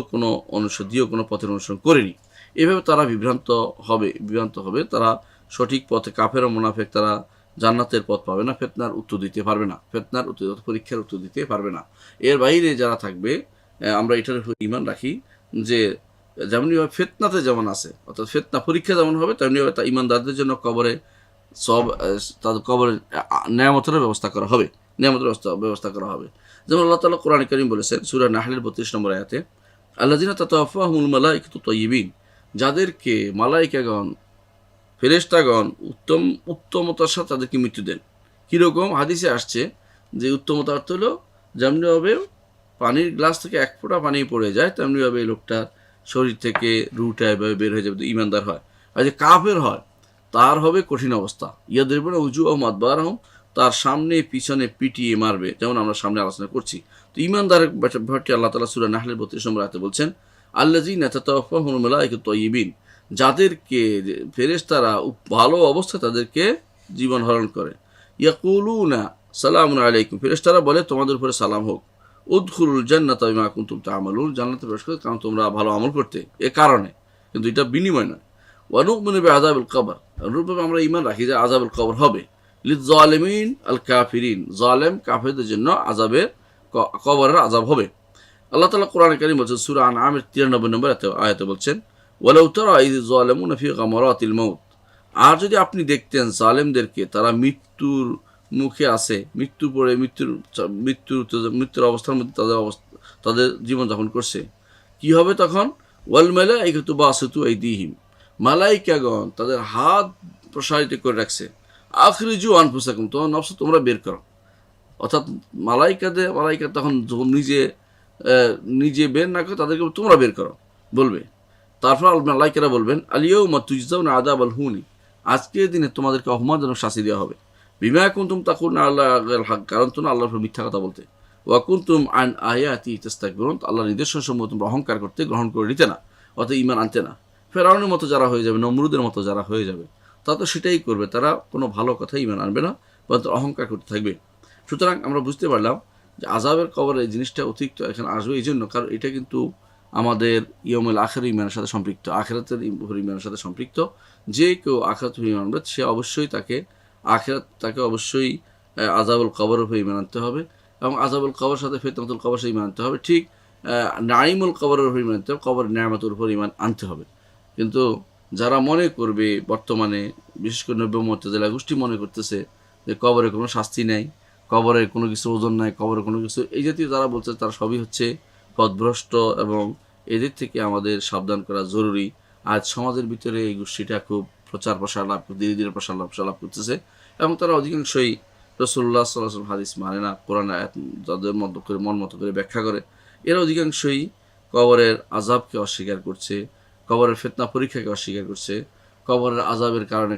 কোনো পথের অনুসরণ করিনি। এভাবে তারা বিভ্রান্ত হবে। তারা সঠিক পথে, কাফের ও মুনাফিক তারা জান্নাতের পথ পাবে না, ফিতনার উত্তর দিতে পারবে না, ফিতনার উত্তর, পরীক্ষার উত্তর দিতে পারবে না। এর বাইরে যারা থাকবে, আমরা এটার উপর ঈমান রাখি যে যেমনিভাবে ফিতনাতে যেমন আছে, অর্থাৎ ফিতনা পরীক্ষা যেমন হবে, তেমনিভাবে তা ঈমানদারদের জন্য কবরে সব, তাদের কবরের নেয়ামতের ব্যবস্থা করা হবে, ব্যবস্থা করা হবে। যেমন আল্লাহ তাআলা কোরআনে কারীম বলেছেন সূরা নাহলের 32 নম্বর আয়াতে, আল্লাযিনা তাতাওয়াফাহুমুল মালাইকাতু তাইয়্যিবিন, যাদেরকে মালাইকাগণ, ফেরেশতাগণ উত্তমতার সাথে তাদেরকে মৃত্যু দেন। কীরকম? হাদিসে আসছে যে উত্তমতা অর্থ হলো যেমনিভাবে পানির গ্লাস থেকে এক ফোঁটা পানি পড়ে যায়, তেমনিভাবে এই লোকটার শরীর থেকে রুটা এভাবে বের হয়ে যাবে, ঈমানদার হয়। আর যে কাফের হয় তার হবে কঠিন অবস্থা, ইয়াদরিবুনা উজুহাহুম আদবারহুম, তার সামনে পিছনে পিটিয়ে মারবে, যেমন আমরা সামনে আলোচনা করছি। তো ঈমানদারের ব্যাপারটি আল্লাহ তাআলা সূরা নাহলের 32 নম্বর আয়াতে বলছেন, আল্লাযিনা তাতাওয়াফাহুমুল মালাইকাতু তাইয়্যিবিন, যাদেরকে ফেরেশতারা ভালো অবস্থায় তাদেরকে জীবন হরণ করে। ইয়াকুলুনা সালামুন আলাইকুম, ফেরেশতারা বলে তোমাদের উপরে সালাম হোক। উদখুলুল জান্নাতা বিমা কুনতুম তা'মালুন, জান্নাতে প্রবেশ করতে কারণ তোমরা ভালো আমল করতে, এ কারণে, কিন্তু এটা বিনিময় নয়। ওয়া নু'মিনু বিআযাবিল কবর, রূপে আমরা ঈমান রাখি যে আযাবুল কবর হবে। লিয-যালিমিন আল কাফিরিন, জালেম কাফেরদের জন্য আযাবের কবরের আযাব হবে। আল্লাহ তাআলা কোরআনে কারীম বলছেন সূরা আনআমের 93 নম্বর আয়াতে বলছেন, ওয়ালাউ তারা ইয যালামুনা ফি গামারাতিল মাউত, আর যদি আপনি দেখতেন জালেমদেরকে তারা মৃত্যুর মুখে আছে, মৃত্যুর অবস্থার মধ্যে তাদের জীবনযাপন করছে, কি হবে তখন? ওয়াল মালাইকাতু বাসিতু আইদিহিম, মালাইকাগণ তাদের হাত প্রসারিত করে রাখছে, আখরিজু আনফুসাকুম, তোমার নফস তোমরা বের করো। অর্থাৎ মালাইকা তখন যখন নিজে বের না করে তাদেরকে তোমরা বের করো বলবে। তারপর মালাইকারা বলবেন আলিয়াউমা তুজজাউনা আযাবাল হুনি, আজকের দিনে তোমাদেরকে অপমানজনক শাস্তি দেওয়া হবে। বিমা কুনতুম তাকুলুনা আলাল হক, কারণ তোমরা আল্লাহর উপর মিথ্যা কথা বলতে। ওয়া কুনতুম আন আয়াতি তাস্তাকবিরুন, আল্লাহর নির্দেশনসমূহ তোমরা অহংকার করতে, গ্রহণ করে নিতে না, অর্থাৎ ঈমান আনতে না। ফেরাউনের মতো যারা হয়ে যাবে, নমরুদের মতো যারা হয়ে যাবে, তারা তো সেটাই করবে, তারা কোনো ভালো কথা ঈমান আনবে না, বরং অহংকার করতে থাকবে। সুতরাং আমরা বুঝতে পারলাম যে আযাবের কবরে এই জিনিসটা অতিরিক্ত এখানে আসবে এই জন্য, কারণ এটা কিন্তু আমাদের ইয়মুল আখির ঈমানের সাথে সম্পৃক্ত, আখিরাতের ঈমানের সাথে সম্পৃক্ত। যে কেউ আখিরাতের ঈমান আনবে সে অবশ্যই তাকে অবশ্যই আযাবুল কবরের উপর ঈমান আনতে হবে, এবং আযাবুল কবরের সাথে ফিতনাতুল কবরের সাথে ঈমান আনতে হবে। ঠিক নাঈমুল কবরের উপর ঈমান আনতে হবে, কবরের নেয়ামতের উপর ঈমান আনতে হবে। কিন্তু যারা মনে করবে, বর্তমানে বিশেষ করে নব্য মুতাজিলা গোষ্ঠী মনে করতেছে যে কবরে কোনো শাস্তি নেই, কবরের কোনো কিছু ওজন নাই, কবরের কোনো কিছু, এই জাতীয় যারা বলছে তারা সবই হচ্ছে পথভ্রষ্ট, এবং এদের থেকে আমাদের সাবধান করা জরুরি। আজ সমাজের ভিতরে এই গোষ্ঠীটা খুব ধীরে ধীরে প্রসার লাভ করতেছে, এবং তারা অধিকাংশই রাসূলুল্লাহ সাল্লাল্লাহু আলাইহি ওয়াসাল্লাম হাদিস মানে না, কোরআন আয়াত তাদের মন মতো করে ব্যাখ্যা করে। এরা অধিকাংশই কবরের আযাবকে অস্বীকার করছে, কবরের ফিতনা পরীক্ষাকে অস্বীকার করছে, কবরের আযাবের কারণে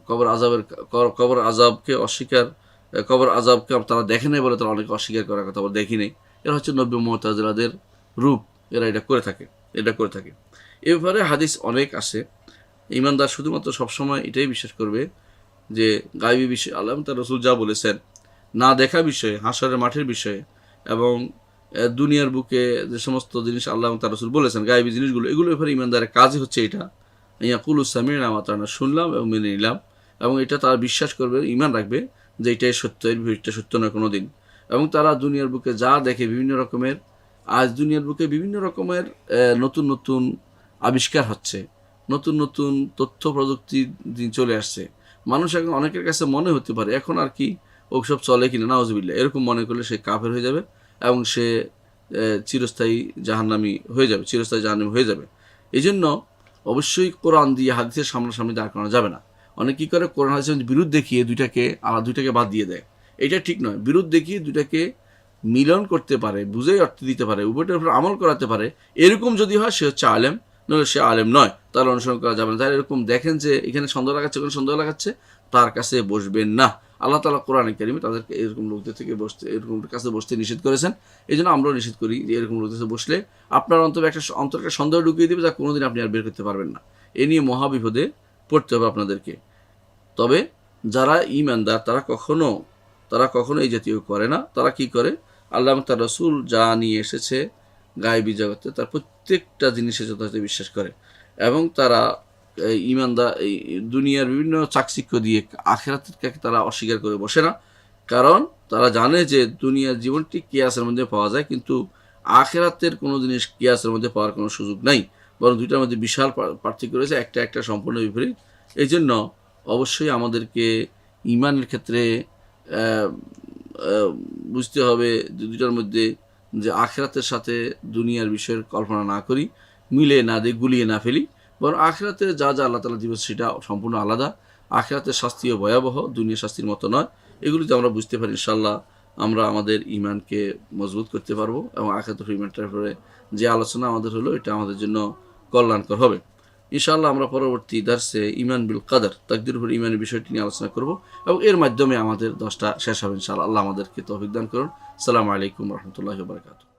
কবর আযাবকে তারা দেখে নাই বলে তারা অনেকে অস্বীকার করার কথা বলে, দেখি নেই। এরা হচ্ছে নব্য মুতাজিলাদের রূপ, এরা এটা করে থাকে। এ ব্যাপারে হাদিস অনেক আসে। ঈমানদার শুধুমাত্র সবসময় এটাই বিশ্বাস করবে যে গায়বী বিষয়ে আল্লাহ তার রাসূল যা বলেছেন, না দেখা বিষয়ে, হাশরের মাঠের বিষয়ে, এবং দুনিয়ার বুকে যে সমস্ত জিনিস আল্লাহ তার রাসূল বলেছেন গায়বী জিনিসগুলো, এগুলোর ব্যাপারে ঈমানদারের কাজই হচ্ছে এটা, ইয়াকুলু সামি'না ওয়া আতা'না, শুনলাম এবং মেনে নিলাম, এবং এটা তারা বিশ্বাস করবে, ঈমান রাখবে যে এটাই সত্য, এর বিপরীতটা সত্য নয় কোনো দিন। এবং তারা দুনিয়ার বুকে যা দেখে, দুনিয়ার বুকে বিভিন্ন রকমের নতুন নতুন আবিষ্কার হচ্ছে, নতুন নতুন তথ্য প্রযুক্তি দিন চলে আসছে। মানুষ এখন অনেকের কাছে মনে হতে পারে এখন আর কি ওসব চলে কিনা, নাউজুবিল্লাহ, এরকম মনে করলে সে কাফের হয়ে যাবে এবং সে চিরস্থায়ী জাহান্নামী হয়ে যাবে, চিরস্থায়ী জাহান্নামী হয়ে যাবে। এই জন্য অবশ্যই কোরআন দিয়ে হাদিসের সামনাসামনি দাঁড় করানো যাবে না। অনেক কী করে, কোরআন হাদিসের বিরোধ দেখিয়ে দুইটাকে বাদ দিয়ে দেয়। এটা ঠিক নয়। বিরোধ দেখিয়ে দুইটাকে মিলন করতে পারে, বুঝেই অর্থ দিতে পারে, উভয়টার উপর আমল করাতে পারে, এরকম যদি হয় সে হচ্ছে আলেম, নইলে সে আলেম নয়, তার অনুসরণ করা যাবে না। যারা এরকম দেখেন যে এখানে সন্দেহ লাগাচ্ছে, ওখানে সন্দেহ লাগাচ্ছে, তার কাছে বসবেন না। আল্লাহ তাআলা কোরআনে কারিমে তাদেরকে এরকম লোকদের থেকে এরকম কাছে বসতে নিষেধ করেছেন। এই জন্য আমরাও নিষেধ করি যে এরকম লোকদের কাছে বসলে আপনার অন্তরকে সন্দেহ ঢুকিয়ে দেবে, যা কোনোদিন আপনি আর বের করতে পারবেন না। এ নিয়ে মহাবিপদে পড়তে হবে আপনাদেরকে। তবে যারা ঈমানদার তারা কখনো এই জাতীয় করে না। তারা কি করে, আল্লাহ এবং তার রাসূল যা নিয়ে এসেছে গায়েবী জগতে তার প্রত্যেকটা জিনিসে যথাযথ বিশ্বাস করে এবং তারা ঈমানদার এই দুনিয়ার বিভিন্ন চাকচিক্য দিয়ে আখিরাতকে তারা অস্বীকার করে বসে না। কারণ তারা জানে যে দুনিয়ার জীবনটি কিয়াসের মধ্যে পাওয়া যায়, কিন্তু আখিরাতের কোনো জিনিস কিয়াসের মধ্যে পাওয়ার কোনো সুযোগ নাই, বরং দুইটার মধ্যে বিশাল পার্থক্য রয়েছে, একটা সম্পূর্ণ বিপরীত। এই জন্য অবশ্যই আমাদেরকে ঈমানের ক্ষেত্রে বুঝতে হবে যে দুইটার মধ্যে যে আখিরাতের সাথে দুনিয়ার বিষয়ের কল্পনা না করি, মিলে না দিই, গুলিয়ে না ফেলি, বরং আখিরাতে যা যা আল্লাহ তাআলা দিবে সেটা সম্পূর্ণ আলাদা। আখিরাতের শাস্তিও ভয়াবহ, দুনিয়ার শাস্তির মতো নয়। এগুলো যদি আমরা বুঝতে পারি, ইনশাআল্লাহ আমরা আমাদের ঈমানকে মজবুত করতে পারবো এবং আখিরাতের ঈমানটার উপরে যে আলোচনা আমাদের হলো এটা আমাদের জন্য কল্যাণকর হবে। ইনশাআল্লাহ আমরা পরবর্তী দার্সে ঈমান বিল কদর, তাকদীরের উপর ঈমানের বিষয়টি নিয়ে আলোচনা করব এবং এর মাধ্যমে আমাদের 10টা শেষ হবে ইনশাআল্লাহ। আল্লাহ আমাদেরকে তৌফিক দান করুন। আসসালামু আলাইকুম ওয়া রাহমাতুল্লাহি ওয়া বারাকাতুহু।